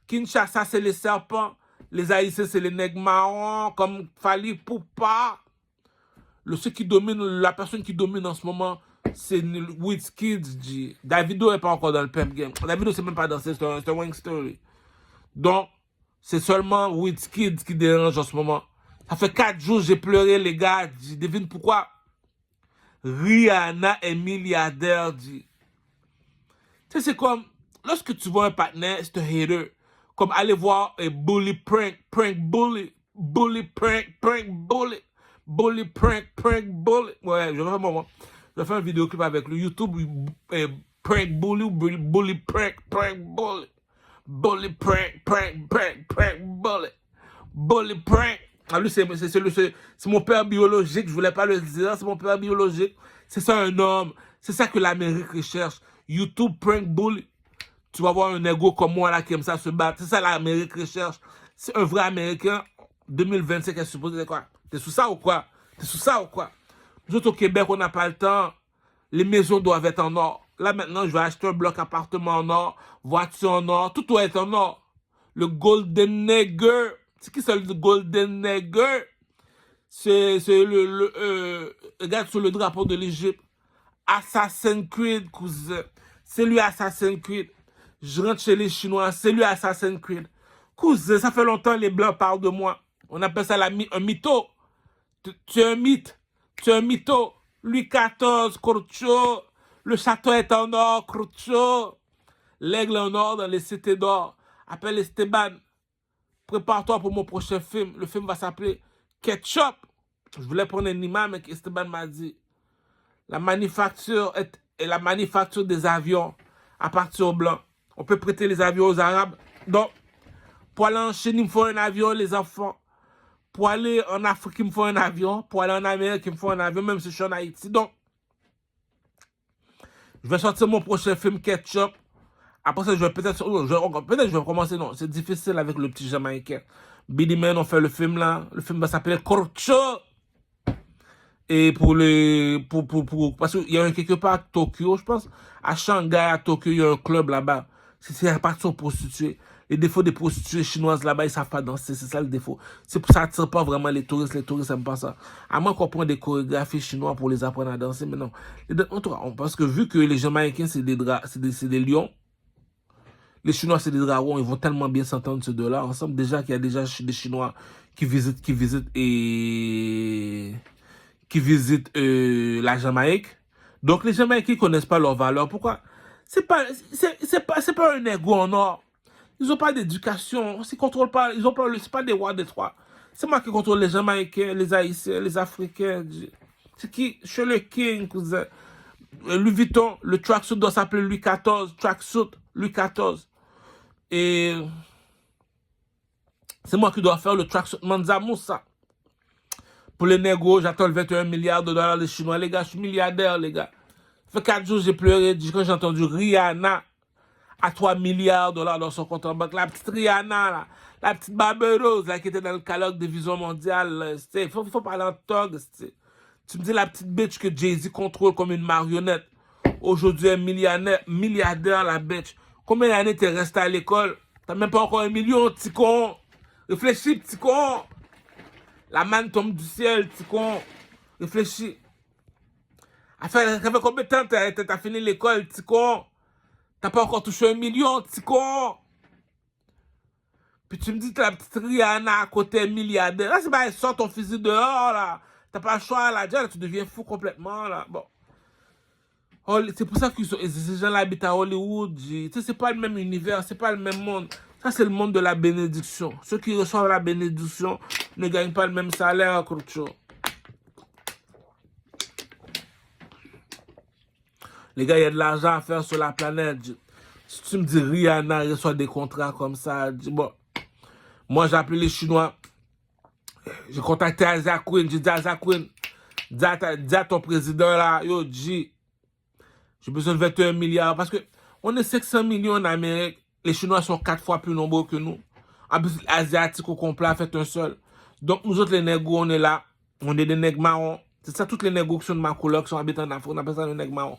Kinshasa, c'est les serpents. Les Haïtiens, c'est les nègres marrons, comme Fally Ipupa. La personne qui domine en ce moment, c'est Wizkid. Davido n'est pas encore dans le pimp game. Davido, c'est même pas dansé, c'est un wing story. Donc, c'est seulement Wizkid qui dérange en ce moment. Ça fait 4 jours j'ai pleuré, les gars. Devine pourquoi? Rihanna est milliardaire. Tu sais, c'est comme, lorsque tu vois un partenaire, c'est un hater. Comme allez voir Bully Prank, Prank Bully, Bully Prank, Prank Bully, Bully Prank, Prank Bully. Ouais, je vais faire un moment. Je vais faire un vidéoclip avec le YouTube Prank Bully ou Bully Prank, Prank Bully. Bully Prank, Prank, Prank, Prank Bully. Bully Prank. Ah, lui, c'est mon père biologique, je voulais pas le dire, c'est mon père biologique. C'est ça un homme. C'est ça que l'Amérique recherche. YouTube Prank Bully. Tu vas voir un ego comme moi là qui aime ça se battre. C'est ça l'Amérique recherche. C'est un vrai Américain. 2025, est supposé quoi? T'es sous ça ou quoi? T'es sous ça ou quoi? Nous autres au Québec, on n'a pas le temps. Les maisons doivent être en or. Là maintenant, je vais acheter un bloc appartement en or, voiture en or, tout doit être en or. Le Golden Nigger. C'est qui ça le Golden Nigger? C'est regarde sur le drapeau de l'Égypte. Assassin's Creed, cousin. C'est lui Assassin's Creed. Je rentre chez les Chinois, c'est lui Assassin's Creed. Cousin, ça fait longtemps les Blancs parlent de moi. On appelle ça un mytho. Tu es un mythe. Tu es un mytho. Louis XIV, Crucho. Le château est en or, Crucho. L'aigle en or dans les cités d'or. Appelle Esteban. Prépare-toi pour mon prochain film. Le film va s'appeler Ketchup. Je voulais prendre une image, mais Esteban m'a dit. La manufacture est la manufacture des avions à partir aux Blancs. On peut prêter les avions aux Arabes. Donc, pour aller en Chine, il me faut un avion, les enfants. Pour aller en Afrique, il me faut un avion. Pour aller en Amérique, il me faut un avion, même si je suis en Haïti. Donc, je vais sortir mon prochain film Ketchup. Après ça, je vais peut-être je vais commencer. Non, c'est difficile avec le petit Jamaïcain. Billy Man, on fait le film là. Le film va s'appeler Corcho. Et parce qu'il y a quelque part à Tokyo, je pense. À Shanghai, à Tokyo, il y a un club là-bas. C'est à partir de prostituées. Les défauts des prostituées chinoises là-bas, ils savent pas danser. C'est ça le défaut. C'est pour ça que ça attire pas vraiment les touristes. Les touristes n'aiment pas ça. À moins qu'on prenne des chorégraphies chinoises pour les apprendre à danser. Mais non. En tout cas, parce que vu que les Jamaïcains, c'est des lions. Les Chinois, c'est des dragons. Ils vont tellement bien s'entendre ces deux-là ensemble. Déjà qu'il y a déjà des Chinois qui visitent la Jamaïque. Donc les Jamaïcains ne connaissent pas leurs valeurs. Pourquoi? C'est pas un ego en or. Ils n'ont pas d'éducation. Ils contrôlent pas. Ils ont pas. C'est pas des rois des trois. C'est moi qui contrôle les Jamaïcains, les Haïtiens, les Africains. C'est qui? Je suis le king, cousin. Louis Vuitton, le tracksuit doit s'appeler Louis XIV. Tracksuit Louis XIV. Et c'est moi qui dois faire le tracksuit Mansa Moussa. Pour les négos, j'attends le 21 milliards de dollars des Chinois. Les gars, je suis milliardaire, les gars. Ça fait 4 jours, j'ai pleuré quand j'ai entendu Rihanna à 3 milliards de dollars dans son compte en banque. La petite Rihanna, là, la petite Barbados, là, qui était dans le catalogue de Vision Mondiale. Il faut parler en tog. Tu me dis la petite bitch que Jay-Z contrôle comme une marionnette. Aujourd'hui, un milliardaire, la bitch. Combien d'années t'es resté à l'école? T'as même pas encore 1 million, petit con. Réfléchis, petit con. La manne tombe du ciel, petit con. Réfléchis. Ça fait combien de temps t'as fini l'école, petit con? T'as pas encore touché 1 million, petit con. Puis tu me dis que la petite Rihanna à côté milliardaire. Là, c'est pas, sort ton fusil dehors, là. T'as pas le choix, là. Déjà, là, tu deviens fou complètement, là. Bon. C'est pour ça que ces gens-là habitent à Hollywood. Tu sais, c'est pas le même univers, c'est pas le même monde. Ça, c'est le monde de la bénédiction. Ceux qui reçoivent la bénédiction ne gagnent pas le même salaire, Crucho. Les gars, il y a de l'argent à faire sur la planète. Si tu me dis Rihanna reçoit des contrats comme ça, bon. Moi, j'ai appelé les Chinois. J'ai contacté Isaac Quinn. J'ai dit à Isaac Quinn, dis à ton président là, yo, j'ai besoin de 21 milliards. Parce que on est 500 millions en Amérique. Les Chinois sont 4 fois plus nombreux que nous. En plus, les Asiatiques au complet fait un seul. Donc, nous autres, les négros, on est là. On est des nègres marrons. C'est ça, toutes les négros qui sont de ma couleur, qui sont habités en Afrique, on appelle ça les nègres marrons.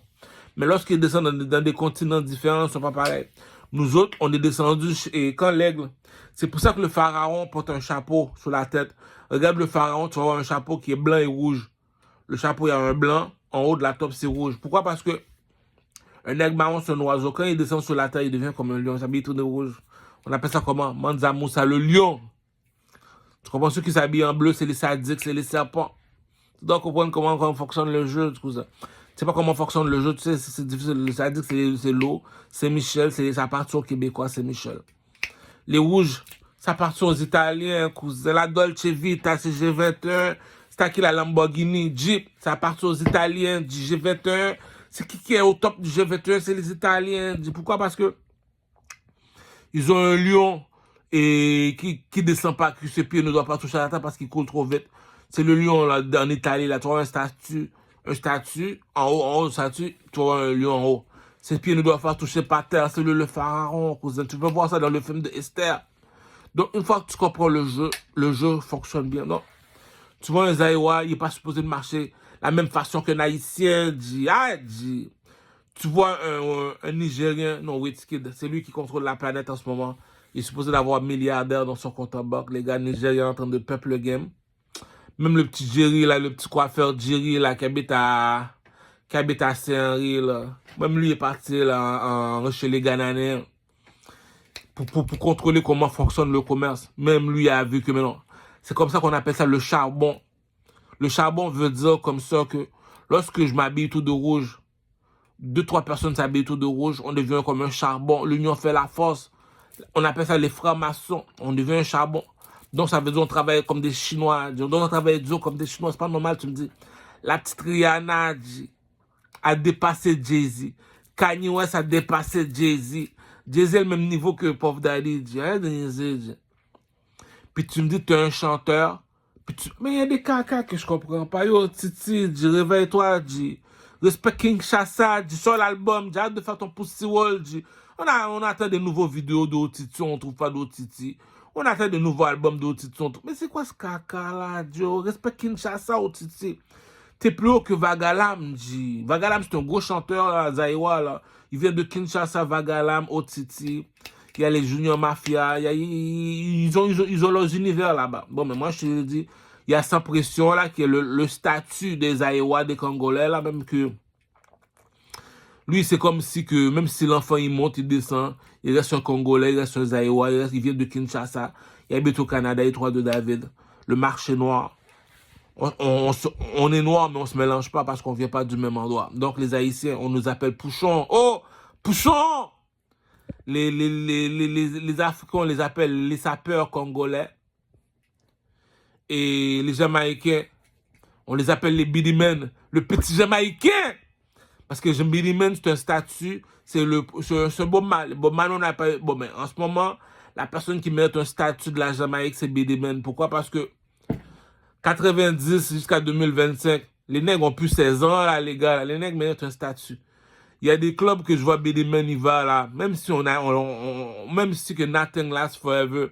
Mais lorsqu'ils descendent dans des continents différents, ils ne sont pas pareils. Nous autres, on est descendus, et quand l'aigle, c'est pour ça que le pharaon porte un chapeau sur la tête. Regarde le pharaon, tu vas voir un chapeau qui est blanc et rouge. Le chapeau, il y a un blanc. En haut de la top, c'est rouge. Pourquoi? Parce que un aigle marron, c'est un oiseau. Quand il descend sur la terre, il devient comme un lion. Il s'habille tout de rouge. On appelle ça comment? Mansa Moussa, le lion. Tu comprends? Ceux qui s'habillent en bleu, c'est les sadiques, c'est les serpents. Tu dois comprendre comment fonctionne le jeu, tout ça. Tu sais pas comment fonctionne le jeu, tu sais, c'est difficile. Le sadique, c'est l'eau. C'est Michel, ça appartient aux Québécois, c'est Michel. Les rouges, ça appartient aux Italiens, cousin. La Dolce Vita, c'est G21. C'est à qui la Lamborghini, Jeep, ça appartient aux Italiens, du G21. C'est qui est au top du G21? C'est les Italiens. Pourquoi? Parce que ils ont un lion et qui descend pas, que ses pieds ne doivent pas toucher à la terre parce qu'il coule trop vite. C'est le lion là, en Italie, là, tu vois un statut, en haut, statue, tu vois un lion en haut. Ses pieds ne doivent pas toucher par terre, c'est le pharaon, cousin. Tu peux voir ça dans le film de Esther. Donc, une fois que tu comprends le jeu fonctionne bien. Donc, tu vois un Zaïwa, il n'est pas supposé de marcher la même façon qu'un Haïtien, dit. Tu vois un Nigérien, non, Wizkid, c'est lui qui contrôle la planète en ce moment. Il est supposé d'avoir milliardaire dans son compte en banque. Les gars nigériens en train de peuple le game. Même le petit Jerry, là, le petit coiffeur Jerry, là, qui habite à Saint-Henri, là. Même lui est parti, là, chez les Ghananais pour contrôler comment fonctionne le commerce. Même lui a vu que maintenant, c'est comme ça qu'on appelle ça le charbon. Le charbon veut dire comme ça que lorsque je m'habille tout de rouge, 2-3 personnes s'habillent tout de rouge, on devient comme un charbon. L'union fait la force. On appelle ça les francs-maçons. On devient un charbon. Donc ça veut dire qu'on travaille comme des Chinois. Donc on travaille dur comme des Chinois. C'est pas normal, tu me dis. La petite Rihanna a dépassé Jay-Z. Kanye West a dépassé Jay-Z. Jay-Z est le même niveau que Puff Daddy. Puis tu me dis que tu es un chanteur. Mais il y a des caca que je comprends pas. Yo, Titi, réveille-toi, respect King Chassa, sors l'album, arrête de faire ton pussy wall, on attend des nouveaux vidéos d'Otiti, on trouve pas d'Otiti. On attend des nouveaux albums d'Otiti, mais c'est quoi ce caca là, Joe? Respect King Chassa, Otiti. T'es plus haut que Vagalam, Vagalam, c'est un gros chanteur, là, Zaïwa, là. Il vient de Kinshasa, Vagalam, Otiti. Il y a les Junior Mafia, ils ont leurs univers là-bas. Bon, mais moi, je te dis, il y a Sans Pression, là, qui est le statut des Aïwa, des Congolais, là, même que... Lui, c'est comme si que, même si l'enfant, il monte, il descend, il reste un Congolais, il reste un Zaïwa, il vient de Kinshasa, il habite au Canada, il est 3 de David. Le marché noir. On est noir, mais on se mélange pas parce qu'on vient pas du même endroit. Donc, les Haïtiens, on nous appelle Pouchon. Oh! Pouchon! Les Africains, on les appelle les sapeurs congolais. Et les Jamaïcains, on les appelle les Bidimen, le petit Jamaïcain. Parce que Bidimen, c'est un statut, c'est Bob Marley. Bob Marley, on appelle... Bon, mais en ce moment, la personne qui mérite un statut de la Jamaïque, c'est Bidimen. Pourquoi? Parce que 90 jusqu'à 2025, les nègres ont plus 16 ans, là, les gars. Là. Les nègres méritent un statut. Il y a des clubs que je vois Bidimen, il va là. Même si même si que nothing lasts forever,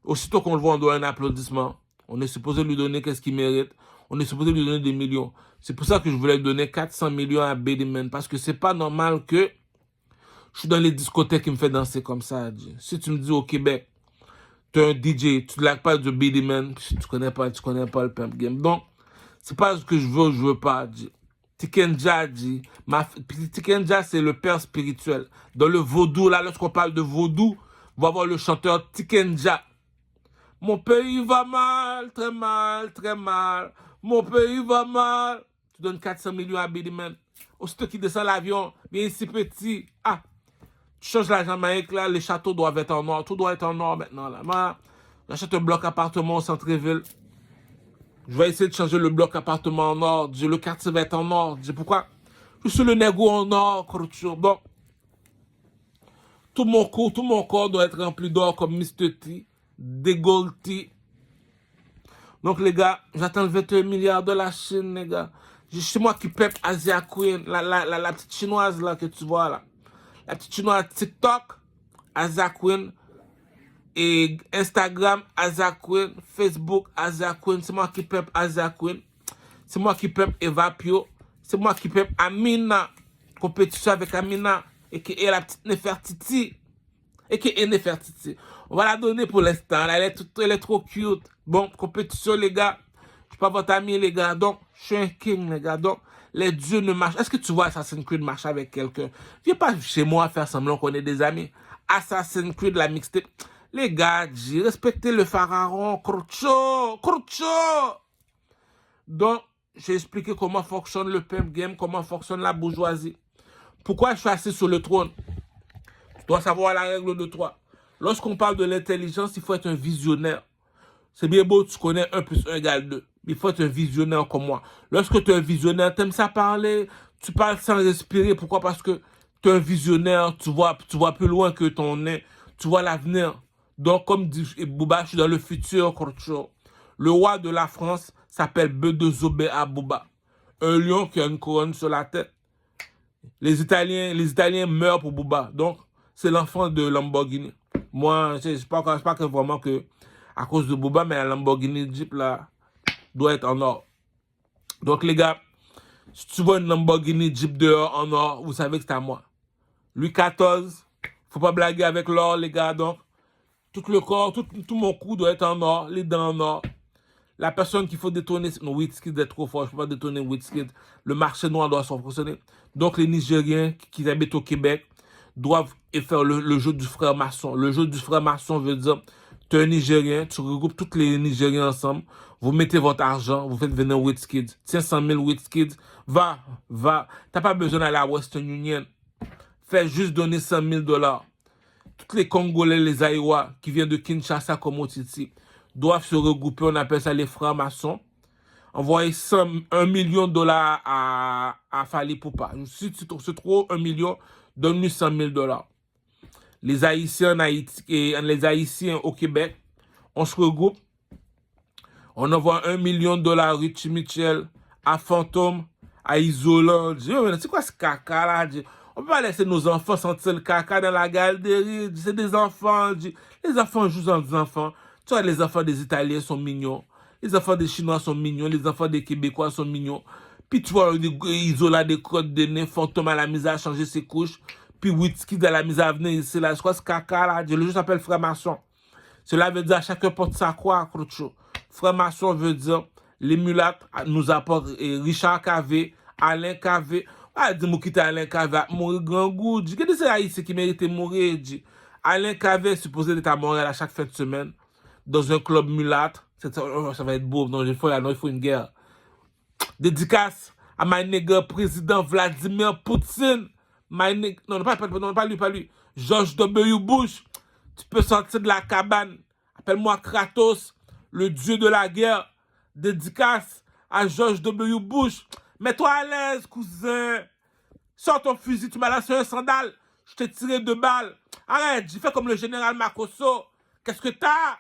aussitôt qu'on le voit, on doit un applaudissement. On est supposé lui donner qu'est-ce qu'il mérite. On est supposé lui donner des millions. C'est pour ça que je voulais donner 400 millions à Bidimen. Parce que c'est pas normal que je suis dans les discothèques qui me fait danser comme ça. Si tu me dis au Québec, tu es un DJ, tu ne laques pas de Bidimen, tu connais pas le pimp game. Donc, c'est pas ce que je veux pas. Tikenja, Tikenja, c'est le père spirituel. Dans le vaudou, là, lorsqu'on parle de vaudou, on va voir le chanteur Tikenja. Mon pays va mal, très mal, très mal. Mon pays va mal. Tu donnes 400 millions à Bidimen. Aussitôt qu'il descend l'avion, viens ici petit. Ah, tu changes la Jamaïque, là, les châteaux doivent être en or. Tout doit être en or maintenant, là. Moi, j'achète un bloc appartement au centre-ville. Je vais essayer de changer le bloc appartement en or. Le quartier va être en or. Pourquoi? Je suis le négo en or, bon. Tout mon corps doit être rempli d'or comme Mr. T, des Gold T. Donc, les gars, j'attends le 21 milliards de la Chine, les gars. C'est moi qui pep Asia Queen, la petite chinoise là que tu vois là. La petite chinoise TikTok, Asia Queen. Et Instagram, Asia Queen. Facebook, Asia Queen. C'est moi qui pep Asia Queen. C'est moi qui pep Evapio. C'est moi qui pep Amina. Compétition avec Amina. Et qui est la petite Nefertiti. Et qui est Nefertiti. On va la donner pour l'instant. Elle est trop cute. Bon, compétition, les gars. Je suis pas votre ami, les gars. Donc, je suis un king, les gars. Donc, les dieux ne marchent. Est-ce que tu vois Assassin's Creed marcher avec quelqu'un? Viens pas chez moi faire semblant qu'on est des amis. Assassin's Creed, la mixtape. Les gars, respectez le pharaon. Crocho. Donc, j'ai expliqué comment fonctionne le pimp game, comment fonctionne la bourgeoisie. Pourquoi je suis assis sur le trône? Tu dois savoir la règle de 3. Lorsqu'on parle de l'intelligence, il faut être un visionnaire. C'est bien beau, tu connais 1 plus 1 égale 2. Il faut être un visionnaire comme moi. Lorsque tu es un visionnaire, tu aimes ça parler, tu parles sans respirer. Pourquoi? Parce que tu es un visionnaire, tu vois plus loin que ton nez, tu vois l'avenir. Donc, comme dit Bouba, je suis dans le futur, Korcho. Le roi de la France s'appelle Bedozobé Bouba. Un lion qui a une couronne sur la tête. Les Italiens meurent pour Bouba. Donc, c'est l'enfant de Lamborghini. Moi, je ne sais pas que vraiment que à cause de Bouba, mais la Lamborghini Jeep là doit être en or. Donc, les gars, si tu vois une Lamborghini Jeep dehors en or, vous savez que c'est à moi. Louis XIV, faut pas blaguer avec l'or, les gars. Donc, tout le corps, tout mon cou doit être en or, les dents en or. La personne qu'il faut détourner, non, Wizkid est trop fort, je ne peux pas détourner Wizkid. Le marché noir doit fonctionner. Donc, les Nigériens qui habitent au Québec doivent faire le jeu du frère maçon. Le jeu du frère maçon veut dire, tu es un Nigérien, tu regroupes tous les Nigériens ensemble, vous mettez votre argent, vous faites venir Wizkid. 500 000 Wizkid, va. T'as pas besoin d'aller à Western Union. Fais juste donner 100 000 $. Tous les Congolais, les Aïwa, qui viennent de Kinshasa comme Otiti, doivent se regrouper, on appelle ça les francs-maçons. Envoyer 1 million de $ à Fali Poupa. Si tu trouves 1 million, donne-lui 100 000 $. Les Haïtiens en Haïti et les Haïtiens au Québec, on se regroupe. On envoie 1 million de $ à Richie Mitchell, à Fantôme, à Isolant. C'est quoi ce caca là? On peut pas laisser nos enfants sentir le caca dans la galerie. C'est des enfants. Les enfants jouent dans des enfants. Tu vois, les enfants des Italiens sont mignons. Les enfants des Chinois sont mignons. Les enfants des Québécois sont mignons. Puis tu vois, Isola des crottes de nez, Fantôme à la mise à changer ses couches. Puis Wizkid à la mise à venir ici là. Je crois que ce caca là, le jeu s'appelle frère maçon. Cela veut dire à chacun porte sa croix, Crocho. Frère maçon veut dire les mulattes nous apportent Richard Cavé, Alain Cavé. Ah, dis-moi qui Alain Cavé a mourir grand goût. Qu'est-ce que c'est Haïti qui mérite de mourir? Alain Cavé est supposé être à Montréal à chaque fin de semaine dans un club mulâtre. Ça va être beau. Non, il faut une guerre. Dédicace à my nigga président Vladimir Poutine. Non, pas lui. George W. Bush. Tu peux sortir de la cabane. Appelle-moi Kratos, le dieu de la guerre. Dédicace à George W. Bush. Mets-toi à l'aise, cousin. Sors ton fusil, tu m'as lancé un sandal. Je t'ai tiré 2 balles. Arrête, j'ai fait comme le général Makosso. Qu'est-ce que t'as?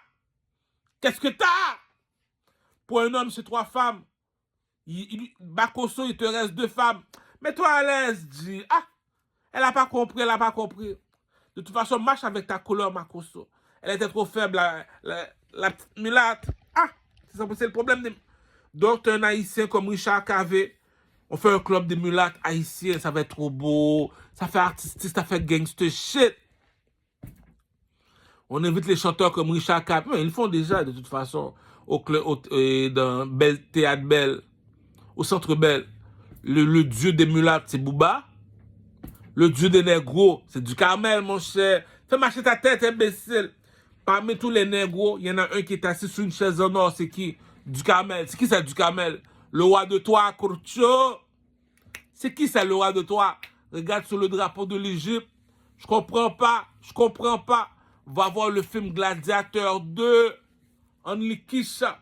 Pour un homme, c'est 3 femmes. Makosso, il te reste 2 femmes. Mets-toi à l'aise, dis. Ah, elle n'a pas compris. De toute façon, marche avec ta couleur, Makosso. Elle était trop faible, la petite mulatte. Ah, c'est le problème. Donc, tu es un Haïtien comme Richard Cavé. On fait un club de mulattes haïtiens, ça va être trop beau. Ça fait artistique, ça fait gangster shit. On invite les chanteurs comme Richard Cavé. Mais ils le font déjà, de toute façon, dans Théâtre Belle, au Centre Belle. Le dieu des mulattes, c'est Bouba. Le dieu des négros, c'est du Carmel, mon cher. Fais marcher ta tête, imbécile. Parmi tous les négros, il y en a un qui est assis sur une chaise en or. C'est qui? Du Carmel. C'est qui ça, du Carmel? Le roi de toi, Kurcho. C'est qui ça, le roi de toi? Regarde sur le drapeau de l'Égypte. Je comprends pas. Va voir le film Gladiateur 2. Anlikisha.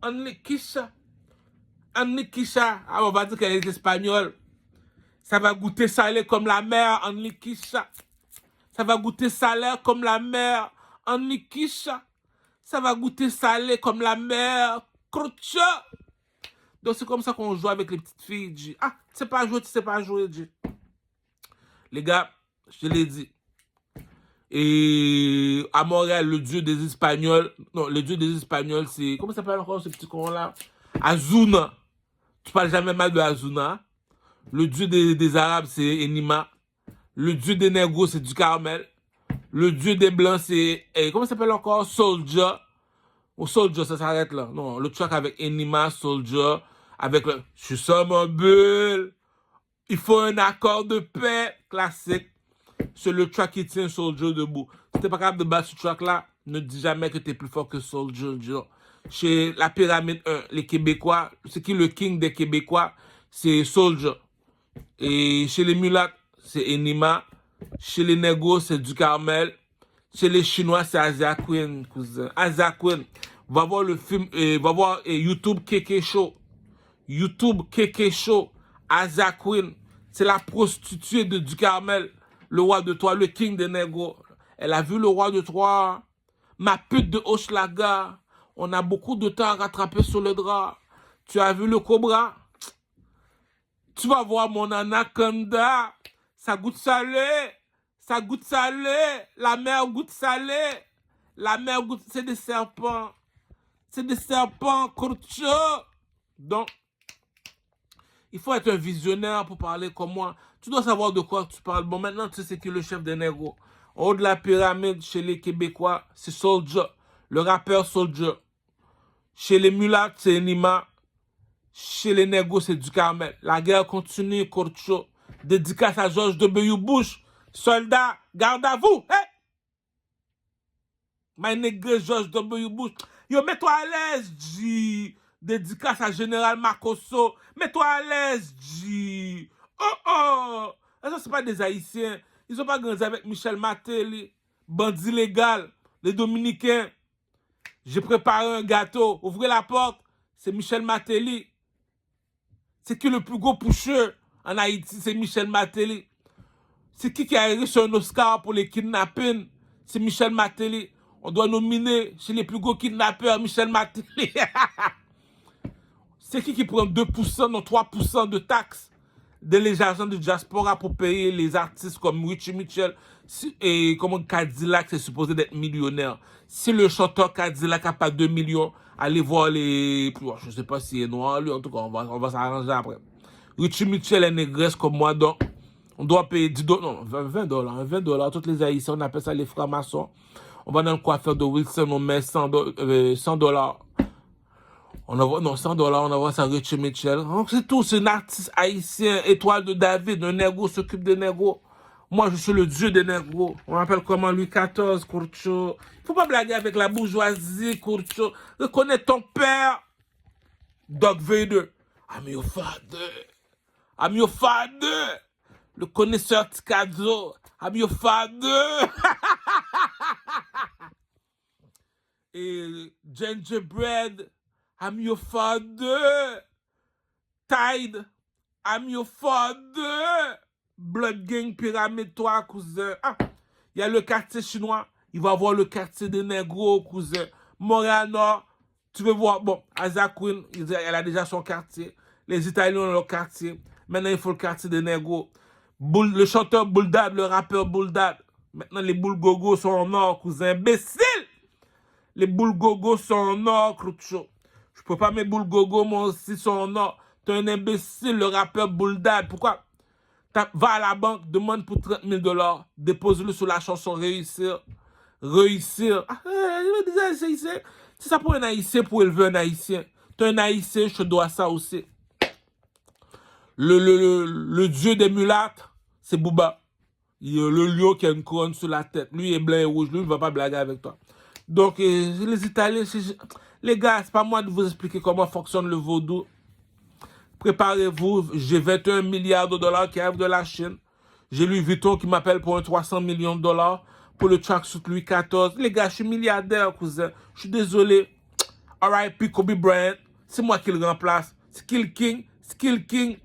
Ah, on va dire qu'elle est espagnole. Ça va goûter salé comme la mer, Anlikisha. Ça va goûter salé comme la mer, Anlikisha. Ça va goûter salé comme la mer, Kurcho. Donc c'est comme ça qu'on joue avec les petites filles, G. Ah, tu sais pas jouer, G. Les gars, je te l'ai dit. Et à Montréal, le dieu des Espagnols, c'est, comment ça s'appelle encore ce petit con-là? Azuna. Tu parles jamais mal de Azuna. Le dieu des Arabes, c'est Enima. Le dieu des Négros, c'est du Carmel. Le dieu des Blancs, c'est, comment ça s'appelle encore? Soldier. Au Soldier, ça s'arrête là. Non, le track avec Enima, Soldier, avec le je suis sur mon bulle. Il faut un accord de paix classique. C'est le track qui tient Soldier debout. Si t'es pas capable de battre ce track là, ne dis jamais que t'es plus fort que Soldier. Chez la pyramide 1, les Québécois, c'est qui le king des Québécois? C'est Soldier. Et chez les mulattes, c'est Enima. Chez les négros, c'est du Carmel. Chez les Chinois, c'est Asia Queen, cousin. Asia Queen. Va voir le film, va voir YouTube Keke Show. YouTube Keke Show. Asia Queen. C'est la prostituée de Du Carmel. Le roi de Troie, le king des négros. Elle a vu le roi de Troie. Ma pute de Hochelaga. On a beaucoup de temps à rattraper sur le drap. Tu as vu le cobra? Tu vas voir mon anaconda. Ça goûte salé. Ça goûte salé. La mer goûte salé. La mer goûte... C'est des serpents. C'est des serpents, Kurcho. Donc, il faut être un visionnaire pour parler comme moi. Tu dois savoir de quoi tu parles. Bon, maintenant, tu sais c'est qui le chef des négros. En haut de la pyramide, chez les Québécois, c'est Soulja. Le rappeur Soulja. Chez les mulattes, c'est Nima. Chez les négros, c'est Du Carmel. La guerre continue, Kurcho. Dédicace à George W. Bush. Soldats, garde à vous. Hey! My nigga George W. Bush. Yo, mets-toi à l'aise, G. Dédicace à Général Makosso. Mets-toi à l'aise, G. Oh, oh. Ça, c'est pas des Haïtiens. Ils ont pas grandi avec Michel Maté, bandit légal, les Dominicains. J'ai préparé un gâteau. Ouvrez la porte. C'est Michel Matéli. C'est qui le plus gros pusher en Haïti? C'est Michel Matéli. C'est qui a reçu un Oscar pour les kidnappings? C'est Michel Matéli. On doit nominer chez les plus gros kidnappeurs Michel Matéli. C'est qui prend 2%, non 3% de taxes de les agents de diaspora pour payer les artistes comme Richie Mitchell et comme Cadillac, c'est supposé d'être millionnaire. Si le chanteur Cadillac n'a pas 2 millions, allez voir les... Je ne sais pas s'il est noir, lui, en tout cas, on va s'arranger après. Richie Mitchell est négresse comme moi, donc on doit payer 10 $, non, 20 $, 20 $. Toutes les Haïtiens, on appelle ça les francs-maçons. On va dans le coiffeur de Wilson, on met 100 $. On envoie, non, 100 $, on envoie ça à Richie Mitchell. Donc c'est tout, c'est un artiste haïtien, étoile de David, un négro s'occupe des négros. Moi, je suis le dieu des négros. On m'appelle comment Louis XIV, Kurcho. Faut pas blaguer avec la bourgeoisie, Kurcho. Reconnais ton père. Doc Vader. I'm your father. I'm your father. Le connaisseur Ticado. I'm your father. Et Gingerbread. I'm your father. Tide. I'm your father. Blood Gang, Pyramide, toi, cousin. Ah, il y a le quartier chinois. Il va voir le quartier des négros, cousin. Montréal-Nord. Tu veux voir, bon, Asia Queen, elle a déjà son quartier. Les Italiens ont leur quartier. Maintenant, il faut le quartier des négros. Le chanteur Bouldad, le rappeur Bouldad. Maintenant, les boules gogo sont en or, cousin. Imbécile! Les boules gogo sont en or, Crucho. Je peux pas mes boules gogo, moi aussi, sont en or. T'es un imbécile, le rappeur Bouldad. Pourquoi? Va à la banque, demande pour 30 000 $, dépose-le sur la chanson Réussir. Réussir. Ah, c'est ça pour un Haïtien, pour élever un Haïtien. T'es un Haïtien, je te dois ça aussi. Le dieu des mulattes, c'est Booba. Le lion qui a une couronne sur la tête. Lui est blanc et rouge, lui ne va pas blaguer avec toi. Donc, les Italiens, les gars, c'est pas moi de vous expliquer comment fonctionne le vaudou. Préparez-vous, j'ai 21 milliards de dollars qui arrivent de la Chine. J'ai Louis Vuitton qui m'appelle pour un 300 millions de $, pour le tracksuit Louis XIV. Les gars, je suis milliardaire, cousin. Je suis désolé. R.I.P. Kobe Bryant, c'est moi qui le remplace. Skill King, Skill King.